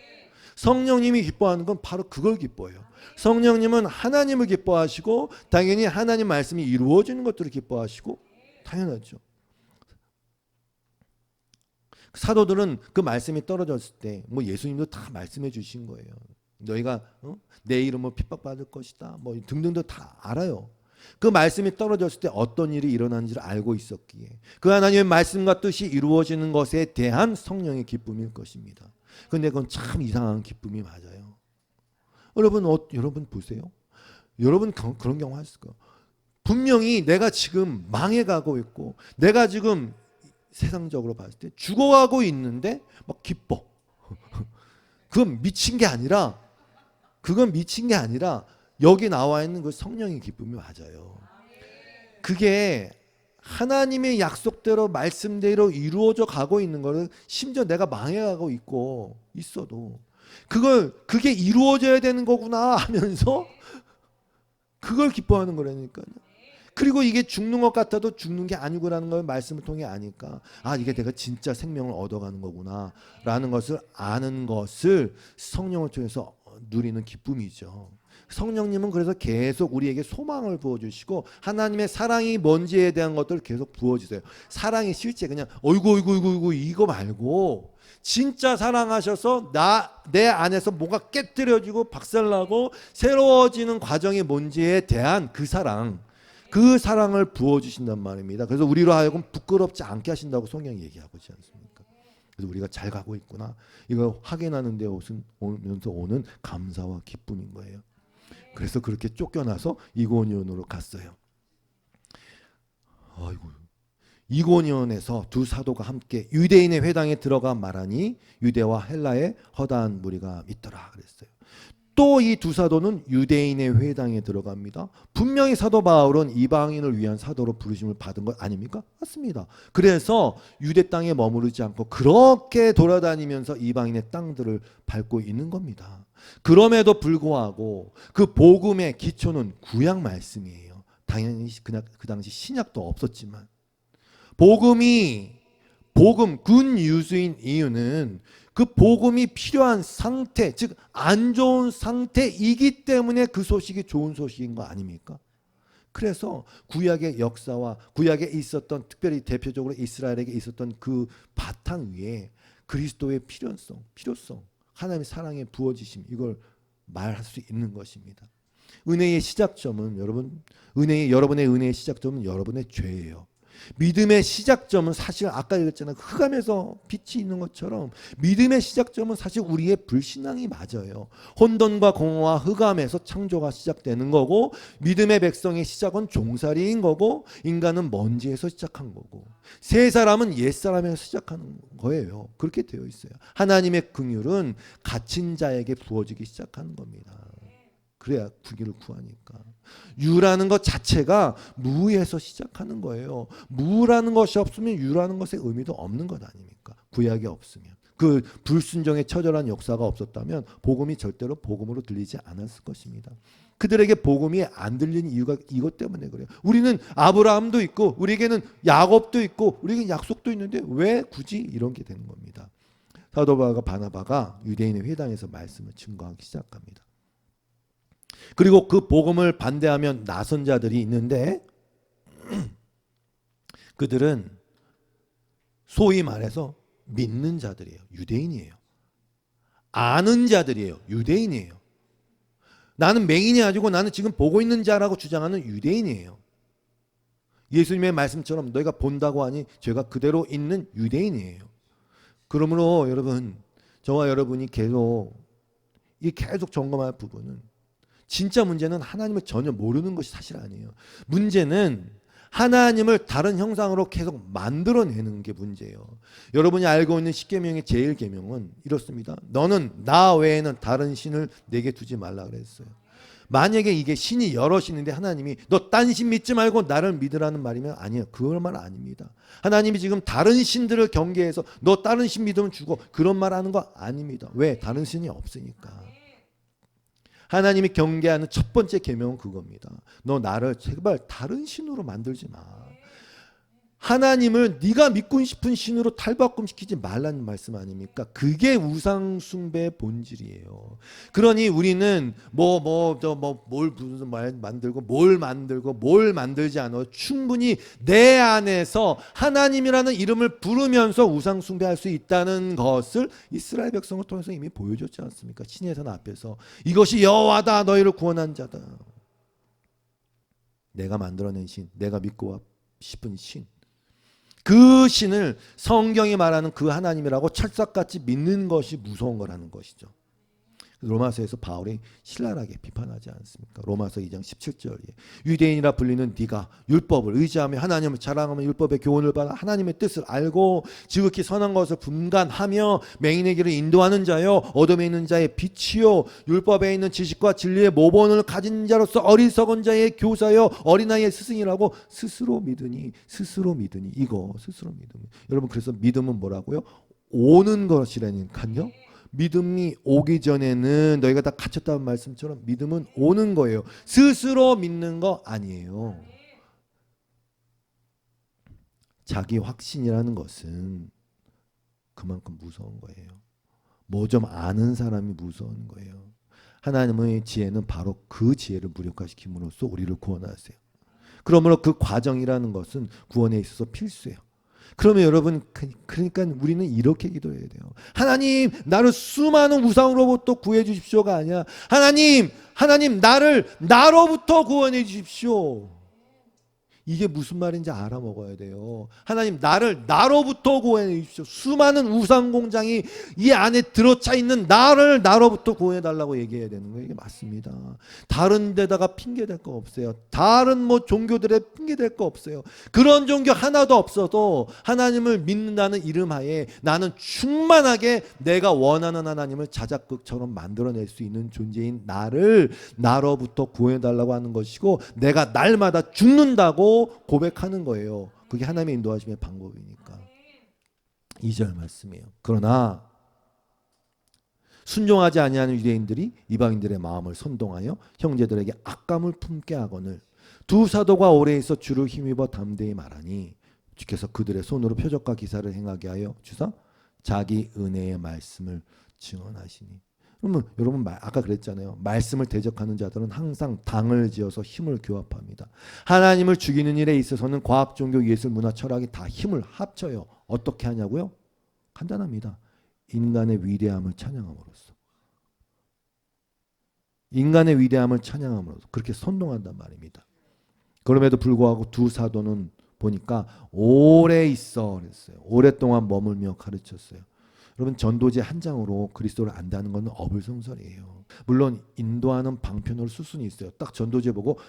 [SPEAKER 1] 성령님이 기뻐하는 건 바로 그걸 기뻐해요. 성령님은 하나님을 기뻐하시고 당연히 하나님 말씀이 이루어지는 것들을 기뻐하시고 당연하죠. 사도들은 그 말씀이 떨어졌을 때 뭐 예수님도 다 말씀해 주신 거예요. 너희가 내 이름으로 핍박받을 것이다. 뭐 등등도 다 알아요. 그 말씀이 떨어졌을 때 어떤 일이 일어나는지를 알고 있었기에 그 하나님의 말씀과 뜻이 이루어지는 것에 대한 성령의 기쁨일 것입니다. 그런데 그건 참 이상한 기쁨이 맞아요. 여러분 보세요. 여러분 그런 경우 하실까요? 분명히 내가 지금 망해가고 있고 내가 지금 세상적으로 봤을 때 죽어가고 있는데 막 기뻐. 그건 미친 게 아니라 여기 나와 있는 그 성령의 기쁨이 맞아요. 그게 하나님의 약속대로 말씀대로 이루어져 가고 있는 거를 심지어 내가 망해가고 있어도 그게 이루어져야 되는 거구나 하면서 그걸 기뻐하는 거라니까요. 그리고 이게 죽는 것 같아도 죽는 게 아니고라는 걸 말씀을 통해 아니까 이게 내가 진짜 생명을 얻어가는 거구나 라는 것을 아는 것을 성령을 통해서 누리는 기쁨이죠. 성령님은 그래서 계속 우리에게 소망을 부어주시고 하나님의 사랑이 뭔지에 대한 것들을 계속 부어주세요. 사랑이 실제 그냥 어이구 이거 말고 진짜 사랑하셔서 내 안에서 뭔가 깨뜨려지고 박살나고 새로워지는 과정이 뭔지에 대한 그 사랑을 부어주신단 말입니다. 그래서 우리로 하여금 부끄럽지 않게 하신다고 성경이 얘기하고 있지 않습니까? 그래서 우리가 잘 가고 있구나 이걸 확인하는 데 오면서 오는 감사와 기쁨인 거예요. 그래서 그렇게 쫓겨나서 이고니온으로 갔어요. 아이고, 이고니온에서 두 사도가 함께 유대인의 회당에 들어가 말하니 유대와 헬라의 허다한 무리가 있더라 그랬어요. 또 이 두 사도는 유대인의 회당에 들어갑니다. 분명히 사도 바울은 이방인을 위한 사도로 부르심을 받은 것 아닙니까? 맞습니다. 그래서 유대 땅에 머무르지 않고 그렇게 돌아다니면서 이방인의 땅들을 밟고 있는 겁니다. 그럼에도 불구하고 그 복음의 기초는 구약 말씀이에요. 당연히 그 당시 신약도 없었지만 복음 굿뉴스인 이유는 그 복음이 필요한 상태, 즉 안 좋은 상태이기 때문에 그 소식이 좋은 소식인 거 아닙니까? 그래서 구약의 역사와 구약에 있었던, 특별히 대표적으로 이스라엘에게 있었던 그 바탕 위에 그리스도의 필요성, 하나님의 사랑의 부어지심, 이걸 말할 수 있는 것입니다. 은혜의 시작점은 여러분의 은혜의 시작점은 여러분의 죄예요. 믿음의 시작점은 사실 아까 얘기했잖아요. 흑암에서 빛이 있는 것처럼 믿음의 시작점은 사실 우리의 불신앙이 맞아요. 혼돈과 공허와 흑암에서 창조가 시작되는 거고, 믿음의 백성의 시작은 종살이인 거고, 인간은 먼지에서 시작한 거고, 세 사람은 옛사람에서 시작하는 거예요. 그렇게 되어 있어요. 하나님의 긍휼은 갇힌 자에게 부어지기 시작하는 겁니다. 그래야 구기를 구하니까. 유라는 것 자체가 무에서 시작하는 거예요. 무라는 것이 없으면 유라는 것의 의미도 없는 것 아닙니까? 구약이 없으면. 그 불순종의 처절한 역사가 없었다면 복음이 절대로 복음으로 들리지 않았을 것입니다. 그들에게 복음이 안 들리는 이유가 이것 때문에 그래요. 우리는 아브라함도 있고 우리에게는 야곱도 있고 우리에게는 약속도 있는데 왜 굳이 이런 게 되는 겁니다. 사도 바나바가 유대인의 회당에서 말씀을 증거하기 시작합니다. 그리고 그 복음을 반대하면 나선 자들이 있는데 그들은 소위 말해서 믿는 자들이에요. 유대인이에요. 아는 자들이에요. 유대인이에요. 나는 맹인이 아니고 나는 지금 보고 있는 자라고 주장하는 유대인이에요. 예수님의 말씀처럼 너희가 본다고 하니 죄가 그대로 있는 유대인이에요. 그러므로 여러분, 저와 여러분이 계속 점검할 부분은, 진짜 문제는 하나님을 전혀 모르는 것이 사실 아니에요. 문제는 하나님을 다른 형상으로 계속 만들어내는 게 문제예요. 여러분이 알고 있는 십계명의 제1계명은 이렇습니다. 너는 나 외에는 다른 신을 내게 두지 말라 그랬어요. 만약에 이게 신이 여러 신인데 하나님이 너 딴 신 믿지 말고 나를 믿으라는 말이면 아니에요. 그걸 말 아닙니다. 하나님이 지금 다른 신들을 경계해서 너 다른 신 믿으면 죽어, 그런 말 하는 거 아닙니다. 왜? 다른 신이 없으니까. 하나님이 경계하는 첫 번째 계명은 그겁니다. 너 나를 제발 다른 신으로 만들지 마. 하나님을 네가 믿고 싶은 신으로 탈바꿈시키지 말라는 말씀 아닙니까? 그게 우상 숭배의 본질이에요. 그러니 우리는 뭘 만들지 않아. 충분히 내 안에서 하나님이라는 이름을 부르면서 우상 숭배할 수 있다는 것을 이스라엘 백성을 통해서 이미 보여줬지 않습니까? 신의 산 앞에서 이것이 여호와다, 너희를 구원한 자다. 내가 만들어낸 신, 내가 믿고 싶은 신, 그 신을 성경이 말하는 그 하나님이라고 철석같이 믿는 것이 무서운 거라는 것이죠. 로마서에서 바울이 신랄하게 비판하지 않습니까? 로마서 2장 17절에 유대인이라 불리는 네가 율법을 의지하며 하나님을 자랑하며 율법의 교훈을 받아 하나님의 뜻을 알고 지극히 선한 것을 분간하며 맹인의 길을 인도하는 자요 어둠에 있는 자의 빛이요 율법에 있는 지식과 진리의 모본을 가진 자로서 어리석은 자의 교사요 어린아이의 스승이라고 스스로 믿으니 여러분, 그래서 믿음은 뭐라고요? 오는 것이라니까요. 믿음이 오기 전에는 너희가 다 갇혔다는 말씀처럼 믿음은 오는 거예요. 스스로 믿는 거 아니에요. 자기 확신이라는 것은 그만큼 무서운 거예요. 뭐 좀 아는 사람이 무서운 거예요. 하나님의 지혜는 바로 그 지혜를 무력화시킴으로써 우리를 구원하세요. 그러므로 그 과정이라는 것은 구원에 있어서 필수예요. 그러면 여러분, 그러니까 우리는 이렇게 기도해야 돼요. 하나님, 나를 수많은 우상으로부터 구해 주십시오가 아니라 하나님 나를 나로부터 구원해 주십시오. 이게 무슨 말인지 알아먹어야 돼요. 하나님 나를 나로부터 구원해 주십시오. 수많은 우상 공장이 이 안에 들어차 있는 나를 나로부터 구원해 달라고 얘기해야 되는 거예요. 이게 맞습니다. 다른 데다가 핑계 댈 거 없어요. 다른 뭐 종교들에 핑계 댈 거 없어요. 그런 종교 하나도 없어도 하나님을 믿는다는 이름 하에 나는 충만하게 내가 원하는 하나님을 자작극처럼 만들어낼 수 있는 존재인 나를 나로부터 구원해 달라고 하는 것이고, 내가 날마다 죽는다고 고백하는 거예요. 그게 하나님의 인도하심의 방법이니까. 2절 말씀이에요. 그러나 순종하지 아니하는 유대인들이 이방인들의 마음을 선동하여 형제들에게 악감을 품게 하거늘 두 사도가 오래 있어 주를 힘입어 담대히 말하니 주께서 그들의 손으로 표적과 기사를 행하게 하여 주사 자기 은혜의 말씀을 증언하시니. 그러면 여러분 아까 그랬잖아요. 말씀을 대적하는 자들은 항상 당을 지어서 힘을 교합합니다. 하나님을 죽이는 일에 있어서는 과학, 종교, 예술, 문화, 철학이 다 힘을 합쳐요. 어떻게 하냐고요? 간단합니다. 인간의 위대함을 찬양함으로써. 인간의 위대함을 찬양함으로써 그렇게 선동한단 말입니다. 그럼에도 불구하고 두 사도는 보니까 오래 있어 그랬어요. 오랫동안 머물며 가르쳤어요. 여러분 전도지 한 장으로 그리스도를 안다는 건 어불성설이에요. 물론 인도하는 방편으로 쓸 수는 있어요. 딱 전도지 보고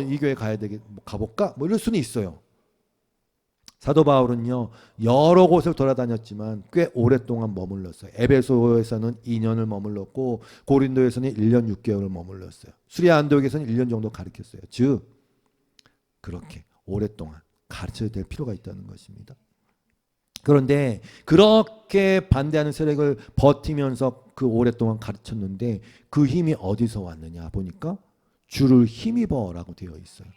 [SPEAKER 1] 이 교회 가야 되겠 가볼까? 뭐 이럴 수는 있어요. 사도 바울은요 여러 곳을 돌아다녔지만 꽤 오랫동안 머물렀어요. 에베소에서는 2년을 머물렀고 고린도에서는 1년 6개월을 머물렀어요. 수리아 안디옥에서는 1년 정도 가르쳤어요. 즉 그렇게 오랫동안 가르쳐야 될 필요가 있다는 것입니다. 그런데 그렇게 반대하는 세력을 버티면서 그 오랫동안 가르쳤는데 그 힘이 어디서 왔느냐 보니까 주를 힘입어라고 되어 있어요.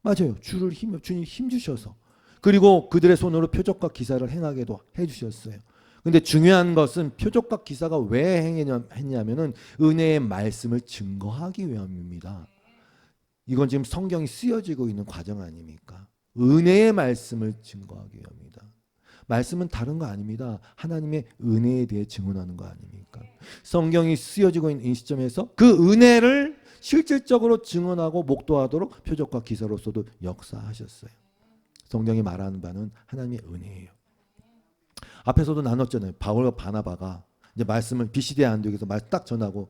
[SPEAKER 1] 맞아요. 주를 주님 힘 주셔서. 그리고 그들의 손으로 표적과 기사를 행하게도 해주셨어요. 근데 중요한 것은 표적과 기사가 왜 했냐면은 은혜의 말씀을 증거하기 위함입니다. 이건 지금 성경이 쓰여지고 있는 과정 아닙니까? 은혜의 말씀을 증거하기 위함입니다. 말씀은 다른 거 아닙니다. 하나님의 은혜에 대해 증언하는 거 아닙니까? 성경이 쓰여지고 있는 이 시점에서 그 은혜를 실질적으로 증언하고 목도하도록 표적과 기사로서도 역사하셨어요. 성경이 말하는 바는 하나님의 은혜예요. 앞에서도 나눴잖아요. 바울과 바나바가 이제 말씀을 비시대 안디옥에서 말 딱 전하고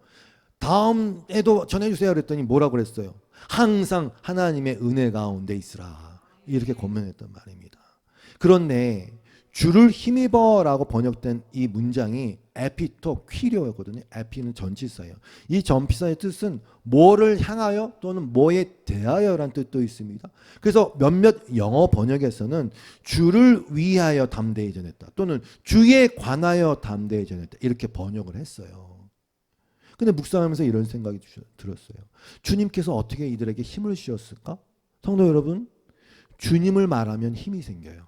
[SPEAKER 1] 다음에도 전해주세요 그랬더니 뭐라고 그랬어요? 항상 하나님의 은혜 가운데 있으라 이렇게 권면했단 말입니다. 그런데 주를 힘입어라고 번역된 이 문장이 에피토 퀴리오였거든요. 에피는 전치사예요. 이 전치사의 뜻은 뭐를 향하여 또는 뭐에 대하여라는 뜻도 있습니다. 그래서 몇몇 영어 번역에서는 주를 위하여 담대히 전했다 또는 주에 관하여 담대히 전했다 이렇게 번역을 했어요. 근데 묵상하면서 이런 생각이 들었어요. 주님께서 어떻게 이들에게 힘을 주셨을까? 성도 여러분, 주님을 말하면 힘이 생겨요.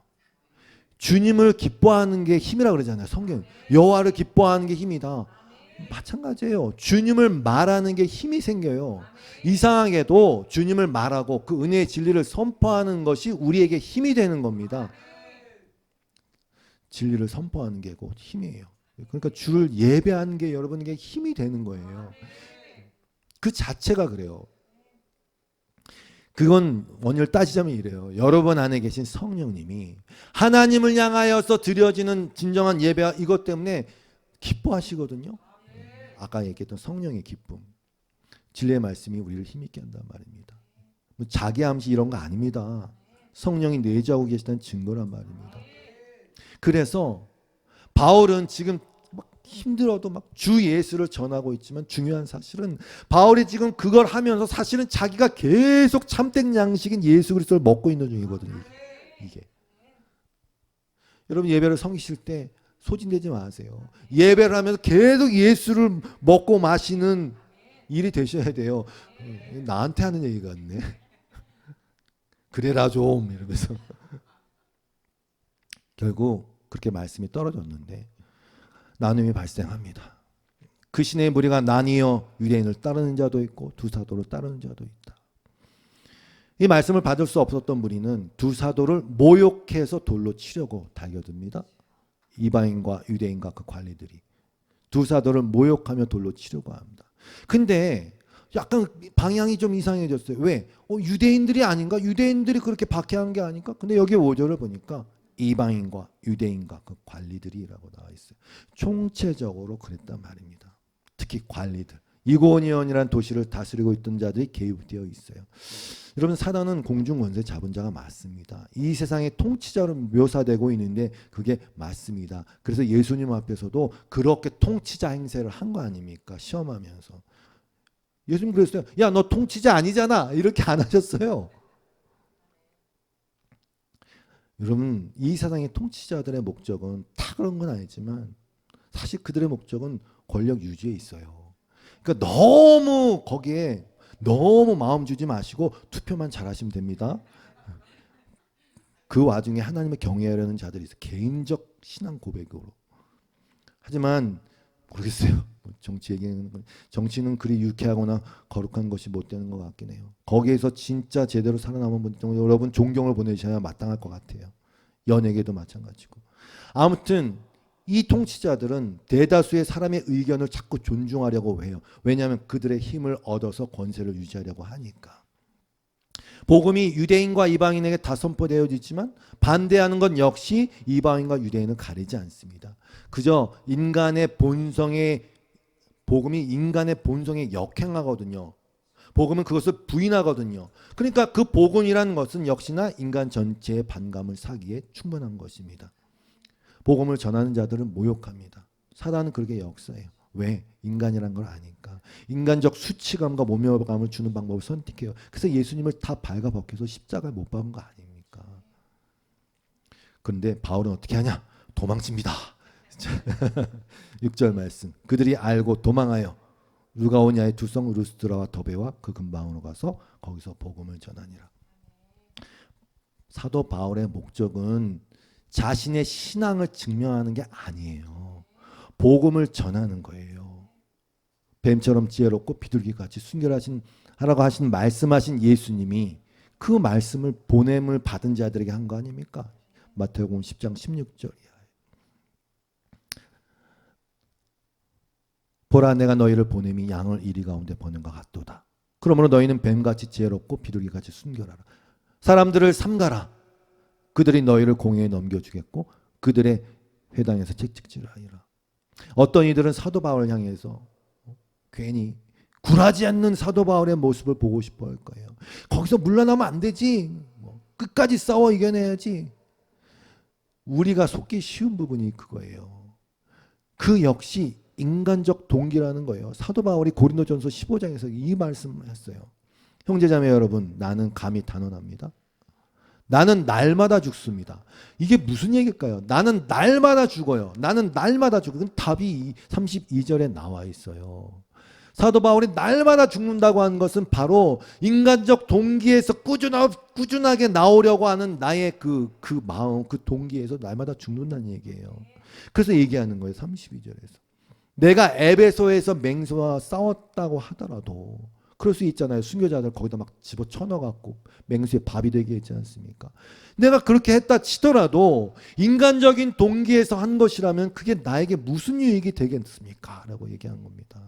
[SPEAKER 1] 주님을 기뻐하는 게 힘이라 그러잖아요. 성경 여호와를 기뻐하는 게 힘이다. 마찬가지예요. 주님을 말하는 게 힘이 생겨요. 이상하게도 주님을 말하고 그 은혜의 진리를 선포하는 것이 우리에게 힘이 되는 겁니다. 진리를 선포하는 게 곧 힘이에요. 그러니까 주를 예배하는 게 여러분에게 힘이 되는 거예요. 그 자체가 그래요. 그건 원리를 따지자면 이래요. 여러분 안에 계신 성령님이 하나님을 향하여서 드려지는 진정한 예배와 이것 때문에 기뻐하시거든요. 아까 얘기했던 성령의 기쁨. 진리의 말씀이 우리를 힘있게 한단 말입니다. 뭐 자기 암시 이런 거 아닙니다. 성령이 내주하고 계시다는 증거란 말입니다. 그래서 바울은 지금 막 힘들어도 막 주 예수를 전하고 있지만 중요한 사실은 바울이 지금 그걸 하면서 사실은 자기가 계속 참된 양식인 예수 그리스도를 먹고 있는 중이거든요. 이게 여러분 예배를 섬기실 때 소진되지 마세요. 예배를 하면서 계속 예수를 먹고 마시는 일이 되셔야 돼요. 나한테 하는 얘기 같네. 그래라 좀 이러면서 결국 그렇게 말씀이 떨어졌는데 나눔이 발생합니다. 그 신의 무리가 나뉘어 유대인을 따르는 자도 있고 두 사도를 따르는 자도 있다. 이 말씀을 받을 수 없었던 무리는 두 사도를 모욕해서 돌로 치려고 달겨듭니다. 이방인과 유대인과 그 관리들이 두 사도를 모욕하며 돌로 치려고 합니다. 근데 약간 방향이 좀 이상해졌어요. 왜? 유대인들이 아닌가? 유대인들이 그렇게 박해한 게 아닌가? 근데 여기 5절을 보니까 이방인과 유대인과 그 관리들이라고 나와 있어요. 총체적으로 그랬단 말입니다. 특히 관리들. 이고니온이라는 도시를 다스리고 있던 자들이 개입되어 있어요. 여러분, 사단은 공중 권세 잡은 자가 맞습니다. 이 세상의 통치자로 묘사되고 있는데 그게 맞습니다. 그래서 예수님 앞에서도 그렇게 통치자 행세를 한 거 아닙니까? 시험하면서. 예수님 그랬어요. 야, 너 통치자 아니잖아. 이렇게 안 하셨어요. 여러분, 이 세상의 통치자들의 목적은 다 그런 건 아니지만 사실 그들의 목적은 권력 유지에 있어요. 그러니까 너무 거기에 너무 마음 주지 마시고 투표만 잘하시면 됩니다. 그 와중에 하나님을 경외하려는 자들이 있어요. 개인적 신앙 고백으로. 하지만 모르겠어요. 정치 얘기는, 정치는 그리 유쾌하거나 거룩한 것이 못 되는 것 같긴 해요. 거기에서 진짜 제대로 살아남은 분, 여러분 존경을 보내셔야 마땅할 것 같아요. 연예계도 마찬가지고. 아무튼 이 통치자들은 대다수의 사람의 의견을 자꾸 존중하려고 해요. 왜냐하면 그들의 힘을 얻어서 권세를 유지하려고 하니까. 복음이 유대인과 이방인에게 다 선포되어지지만 반대하는 건 역시 이방인과 유대인을 가리지 않습니다. 그저 인간의 본성에, 복음이 인간의 본성에 역행하거든요. 복음은 그것을 부인하거든요. 그러니까 그 복음이라는 것은 역시나 인간 전체의 반감을 사기에 충분한 것입니다. 복음을 전하는 자들은 모욕합니다. 사단은 그렇게 역사해요. 왜? 인간이란 걸 아니까. 인간적 수치감과 모멸감을 주는 방법을 선택해요. 그래서 예수님을 다 발가벗겨서 십자가에 못 박은 거 아닙니까? 그런데 바울은 어떻게 하냐? 도망칩니다. 6절 말씀. 그들이 알고 도망하여 루가오냐의 두 성 루스드라와 더베와 그 근방으로 가서 거기서 복음을 전하니라. 사도 바울의 목적은 자신의 신앙을 증명하는 게 아니에요. 복음을 전하는 거예요. 뱀처럼 지혜롭고 비둘기같이 순결하라고 말씀하신 예수님이 그 말씀을 보냄을 받은 자들에게 한 거 아닙니까? 마태복음 10장 16절이야. 보라, 내가 너희를 보냄이 양을 이리 가운데 버는 것 같도다. 그러므로 너희는 뱀같이 지혜롭고 비둘기같이 순결하라. 사람들을 삼가라. 그들이 너희를 공회에 넘겨주겠고 그들의 회당에서 채찍질하리라. 어떤 이들은 사도 바울을 향해서 괜히 굴하지 않는 사도 바울의 모습을 보고 싶어 할 거예요. 거기서 물러나면 안 되지. 끝까지 싸워 이겨내야지. 우리가 속기 쉬운 부분이 그거예요. 그 역시 인간적 동기라는 거예요. 사도 바울이 고린도전서 15장에서 이 말씀을 했어요. 형제자매 여러분, 나는 감히 단언합니다. 나는 날마다 죽습니다. 이게 무슨 얘기일까요? 나는 날마다 죽어요. 나는 날마다 죽어요. 답이 32절에 나와 있어요. 사도 바울이 날마다 죽는다고 하는 것은 바로 인간적 동기에서 꾸준하게 나오려고 하는 나의 그 마음, 그 동기에서 날마다 죽는다는 얘기예요. 그래서 얘기하는 거예요. 32절에서. 내가 에베소에서 맹수와 싸웠다고 하더라도, 그럴 수 있잖아요. 순교자들 거기다 막 집어쳐 넣어갖고 맹수의 밥이 되게 했지 않습니까? 내가 그렇게 했다 치더라도 인간적인 동기에서 한 것이라면 그게 나에게 무슨 유익이 되겠습니까? 라고 얘기한 겁니다.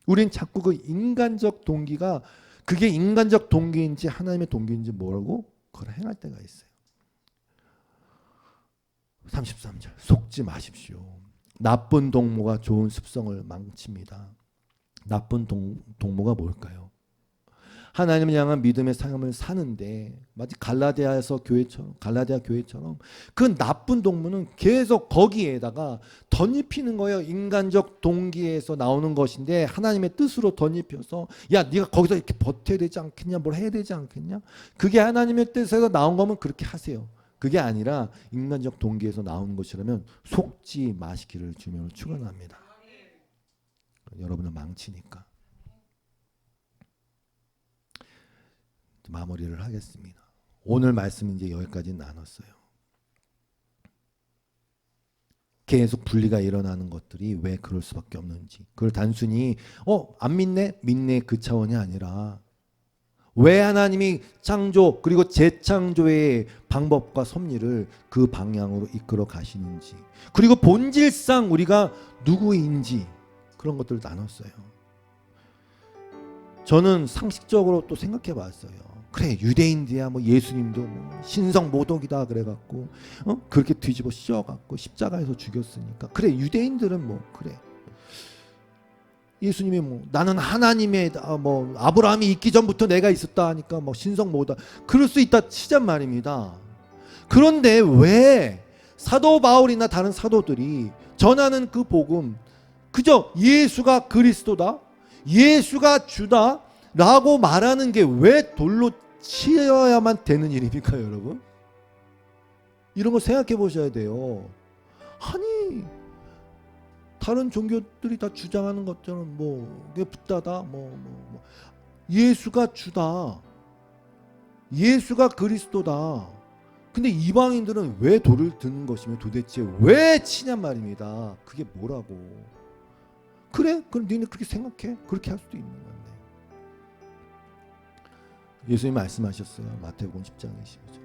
[SPEAKER 1] 우린 자꾸 그 인간적 동기가 그게 인간적 동기인지 하나님의 동기인지 모르고 그걸 행할 때가 있어요. 33절. 속지 마십시오. 나쁜 동무가 좋은 습성을 망칩니다. 나쁜 동무가 뭘까요? 하나님을 향한 믿음의 삶을 사는데 마치 갈라디아 교회처럼 그 나쁜 동무는 계속 거기에다가 덧입히는 거예요. 인간적 동기에서 나오는 것인데 하나님의 뜻으로 덧입혀서 야, 네가 거기서 이렇게 버텨야 되지 않겠냐, 뭘 해야 되지 않겠냐. 그게 하나님의 뜻에서 나온 거면 그렇게 하세요. 그게 아니라 인간적 동기에서 나오는 것이라면 속지 마시기를 주님으로 축원합니다. 여러분은 망치니까. 마무리를 하겠습니다. 오늘 말씀 이제 여기까지 나눴어요. 계속 분리가 일어나는 것들이 왜 그럴 수밖에 없는지. 그걸 단순히 안 믿네? 믿네 그 차원이 아니라 왜 하나님이 창조 그리고 재창조의 방법과 섭리를 그 방향으로 이끌어 가시는지, 그리고 본질상 우리가 누구인지 그런 것들을 나눴어요. 저는 상식적으로 또 생각해 봤어요. 그래, 유대인들이야 뭐 예수님도 뭐 신성 모독이다 그래갖고 그렇게 뒤집어 씌워갖고 십자가에서 죽였으니까, 그래 유대인들은 뭐 그래 예수님이 뭐 나는 하나님의 뭐 아브라함이 있기 전부터 내가 있었다 하니까 뭐 신성 모독, 그럴 수 있다 치잔 말입니다. 그런데 왜 사도 바울이나 다른 사도들이 전하는 그 복음, 그저 예수가 그리스도다, 예수가 주다 라고 말하는 게 왜 돌로 치어야만 되는 일입니까, 여러분? 이런 거 생각해 보셔야 돼요. 아니 다른 종교들이 다 주장하는 것처럼 뭐 붓다다 뭐 예수가 주다, 예수가 그리스도다. 근데 이방인들은 왜 돌을 드는 것이며 도대체 왜 치냔 말입니다. 그게 뭐라고? 그래? 그럼 너희는 그렇게 생각해? 그렇게 할 수도 있는 건데. 예수님이 말씀하셨어요. 마태복음 10장 25절.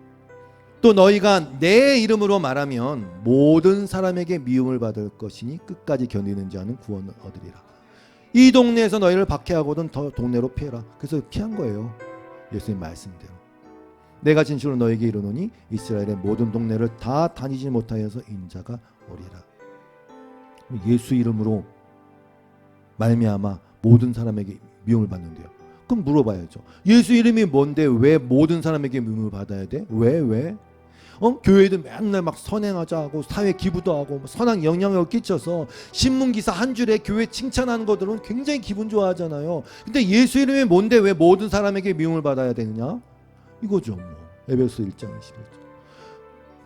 [SPEAKER 1] 또 너희가 내 이름으로 말하면 모든 사람에게 미움을 받을 것이니 끝까지 견디는 자는 구원을 얻으리라. 이 동네에서 너희를 박해하거든 더 동네로 피해라. 그래서 피한 거예요. 예수님 말씀대로. 내가 진실로 너에게 이르노니 이스라엘의 모든 동네를 다 다니지 못하여서 인자가 오리라. 예수 이름으로 말미암아 모든 사람에게 미움을 받는데요. 그럼 물어봐야죠. 예수 이름이 뭔데 왜 모든 사람에게 미움을 받아야 돼? 왜? 교회도 맨날 막 선행하자 하고 사회 기부도 하고 선한 영향력을 끼쳐서 신문기사 한 줄에 교회 칭찬하는 것들은 굉장히 기분 좋아하잖아요. 근데 예수 이름이 뭔데 왜 모든 사람에게 미움을 받아야 되느냐? 이거죠. 뭐 에베소 1장 21절.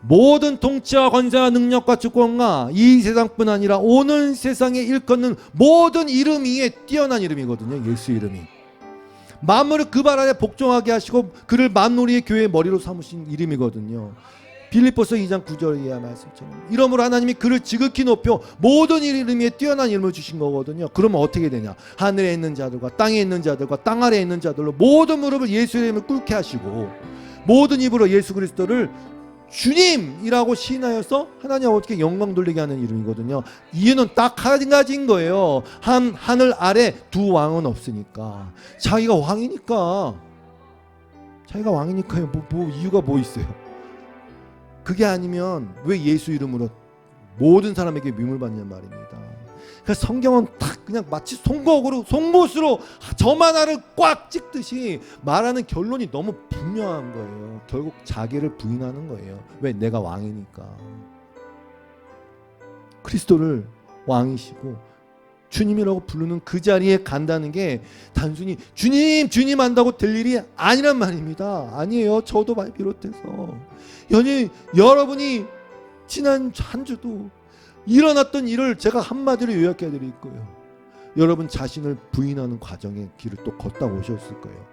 [SPEAKER 1] 모든 통치와 권세와 능력과 주권과 이 세상뿐 아니라 오는 세상에 일컫는 모든 이름 위에 뛰어난 이름이거든요. 예수 이름이. 만물을 그 발 아래 복종하게 하시고 그를 만물의 교회의 머리로 삼으신 이름이거든요. 빌립보서 2장 9절의 말씀처럼. 이러므로 하나님이 그를 지극히 높여 모든 이름 위에 뛰어난 이름을 주신 거거든요. 그러면 어떻게 되냐? 하늘에 있는 자들과 땅에 있는 자들과 땅 아래에 있는 자들로 모든 무릎을 예수 이름을 꿇게 하시고 모든 입으로 예수 그리스도를 주님이라고 시인하여서 하나님 아버지께 영광 돌리게 하는 이름이거든요. 이유는 딱 한 가지인 거예요. 하늘 아래 두 왕은 없으니까. 자기가 왕이니까요. 뭐 이유가 뭐 있어요? 그게 아니면 왜 예수 이름으로 모든 사람에게 미움을 받냐는 말입니다. 그래서 성경은 딱 그냥 마치 송곳으로 점 하나를 꽉 찍듯이 말하는 결론이 너무 분명한 거예요. 결국 자기를 부인하는 거예요. 왜? 내가 왕이니까. 그리스도를 왕이시고 주님이라고 부르는 그 자리에 간다는 게 단순히 주님 한다고 될 일이 아니란 말입니다. 아니에요. 저도 비롯해서 여러분이 지난 한 주도 일어났던 일을 제가 한마디로 요약해 드릴 거예요. 여러분 자신을 부인하는 과정의 길을 또 걷다 오셨을 거예요.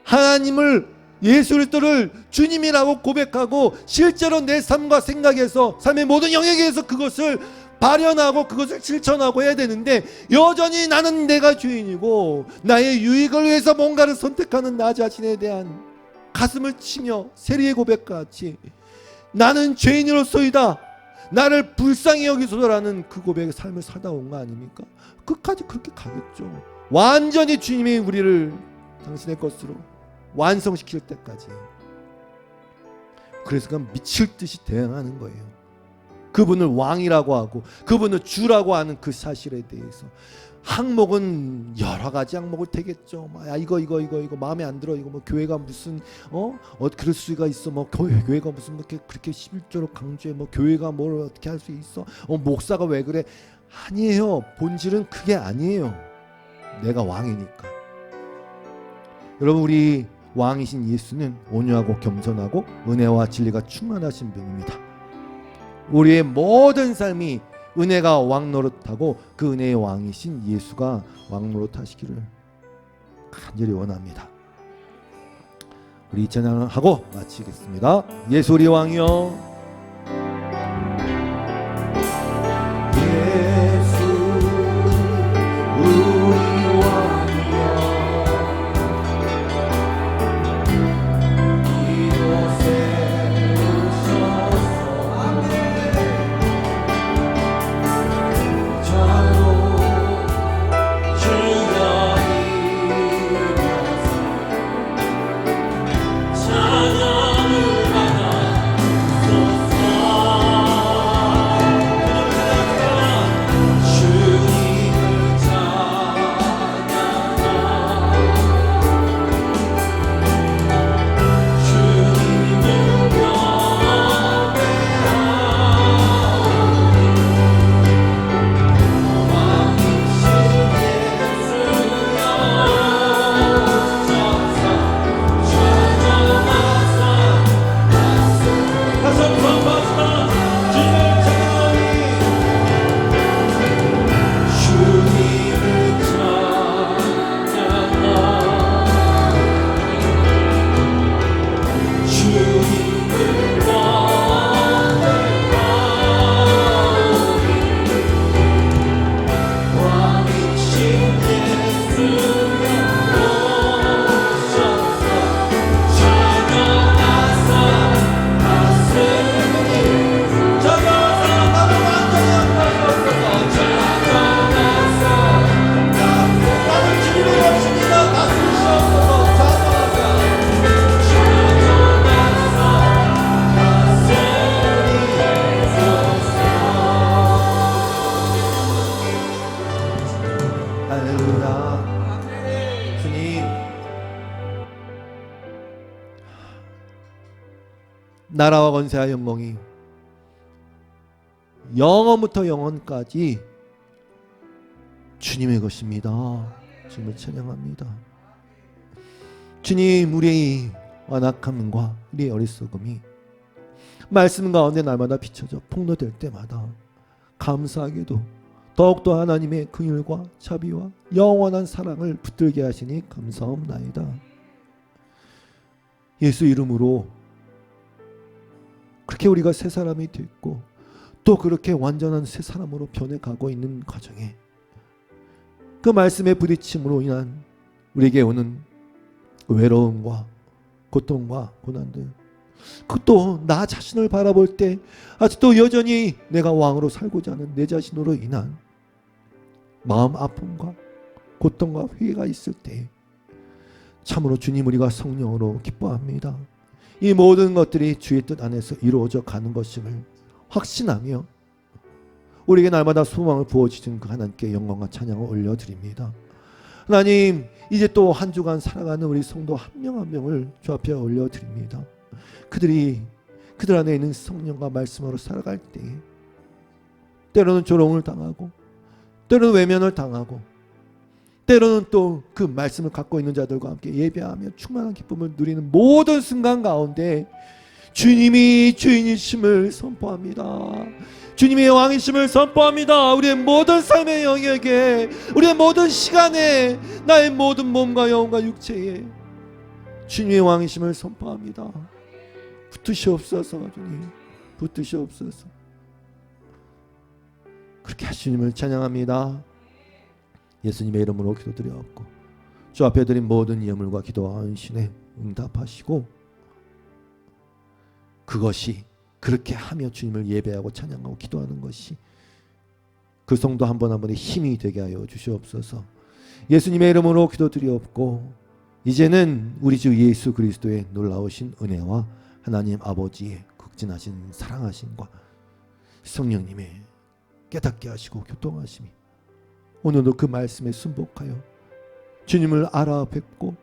[SPEAKER 1] 하나님을 예수 그리스도를 주님이라고 고백하고 실제로 내 삶과 생각에서 삶의 모든 영역에서 그것을 발현하고 그것을 실천하고 해야 되는데 여전히 나는 내가 주인이고 나의 유익을 위해서 뭔가를 선택하는 나 자신에 대한 가슴을 치며 세리의 고백같이 나는 죄인으로서이다, 나를 불쌍히 여기소서라는 그 고백의 삶을 살다 온 거 아닙니까? 끝까지 그렇게 가겠죠. 완전히 주님이 우리를 당신의 것으로 완성시킬 때까지. 그래서 그냥 미칠 듯이 대응하는 거예요. 그분을 왕이라고 하고 그분을 주라고 하는 그 사실에 대해서. 항목은 여러 가지 항목을 되겠죠. 이거 마음에 안 들어. 이거 뭐 교회가 무슨 그럴 수가 있어. 뭐 교회가 무슨 그렇게 11조로 강조해. 뭐 교회가 뭘 어떻게 할 수 있어. 목사가 왜 그래? 아니에요. 본질은 그게 아니에요. 내가 왕이니까. 여러분, 우리 왕이신 예수는 온유하고 겸손하고 은혜와 진리가 충만하신 분입니다. 우리의 모든 삶이 은혜가 왕노릇하고 그 은혜의 왕이신 예수가 왕노릇하시기를 간절히 원합니다. 우리 찬양을 하고 마치겠습니다. 예수 우리 왕이여, 예수 우리 왕이여, 이곳에 오셔서 아멘. 자로 주여 이름으로 나라와 권세와 영광이 영원부터 영원까지 주님의 것입니다. 주님을 찬양합니다. 주님, 우리의 완악함과 우리의 어리석음이 말씀 가운데 날마다 비춰져 폭로될 때마다 감사하게도 더욱더 하나님의 긍휼과 자비와 영원한 사랑을 붙들게 하시니 감사옵나이다. 예수 이름으로 그렇게 우리가 새 사람이 됐고 또 그렇게 완전한 새 사람으로 변해가고 있는 과정에 그 말씀의 부딪힘으로 인한 우리에게 오는 외로움과 고통과 고난들, 그것도 나 자신을 바라볼 때 아직도 여전히 내가 왕으로 살고자 하는 내 자신으로 인한 마음 아픔과 고통과 회개가 있을 때 참으로 주님, 우리가 성령으로 기뻐합니다. 이 모든 것들이 주의 뜻 안에서 이루어져 가는 것임을 확신하며 우리에게 날마다 소망을 부어주신 그 하나님께 영광과 찬양을 올려드립니다. 하나님, 이제 또 한 주간 살아가는 우리 성도 한 명 한 명을 주 앞에 올려드립니다. 그들 안에 있는 성령과 말씀으로 살아갈 때 때로는 조롱을 당하고 때로는 외면을 당하고 때로는 또 그 말씀을 갖고 있는 자들과 함께 예배하며 충만한 기쁨을 누리는 모든 순간 가운데 주님이 주인이심을 선포합니다. 주님의 왕이심을 선포합니다. 우리의 모든 삶의 영역에, 우리의 모든 시간에, 나의 모든 몸과 영혼과 육체에 주님의 왕이심을 선포합니다. 붙으시옵소서. 주님, 붙으시옵소서. 그렇게 주님을 찬양합니다. 예수님의 이름으로 기도드렸고 주 앞에 드린 모든 예물과 기도와 헌신에 응답하시고 그것이 그렇게 하며 주님을 예배하고 찬양하고 기도하는 것이 그 성도 한 번 한 번의 힘이 되게 하여 주시옵소서. 예수님의 이름으로 기도드리옵고 이제는 우리 주 예수 그리스도의 놀라우신 은혜와 하나님 아버지의 극진하신 사랑하심과 성령님의 깨닫게 하시고 교통하심이 오늘도 그 말씀에 순복하여 주님을 알아뵙고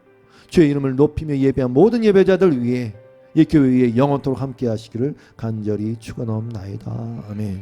[SPEAKER 1] 주의 이름을 높이며 예배한 모든 예배자들 위해 이 교회 위에 영원토록 함께 하시기를 간절히 축원하옵나이다. 아멘.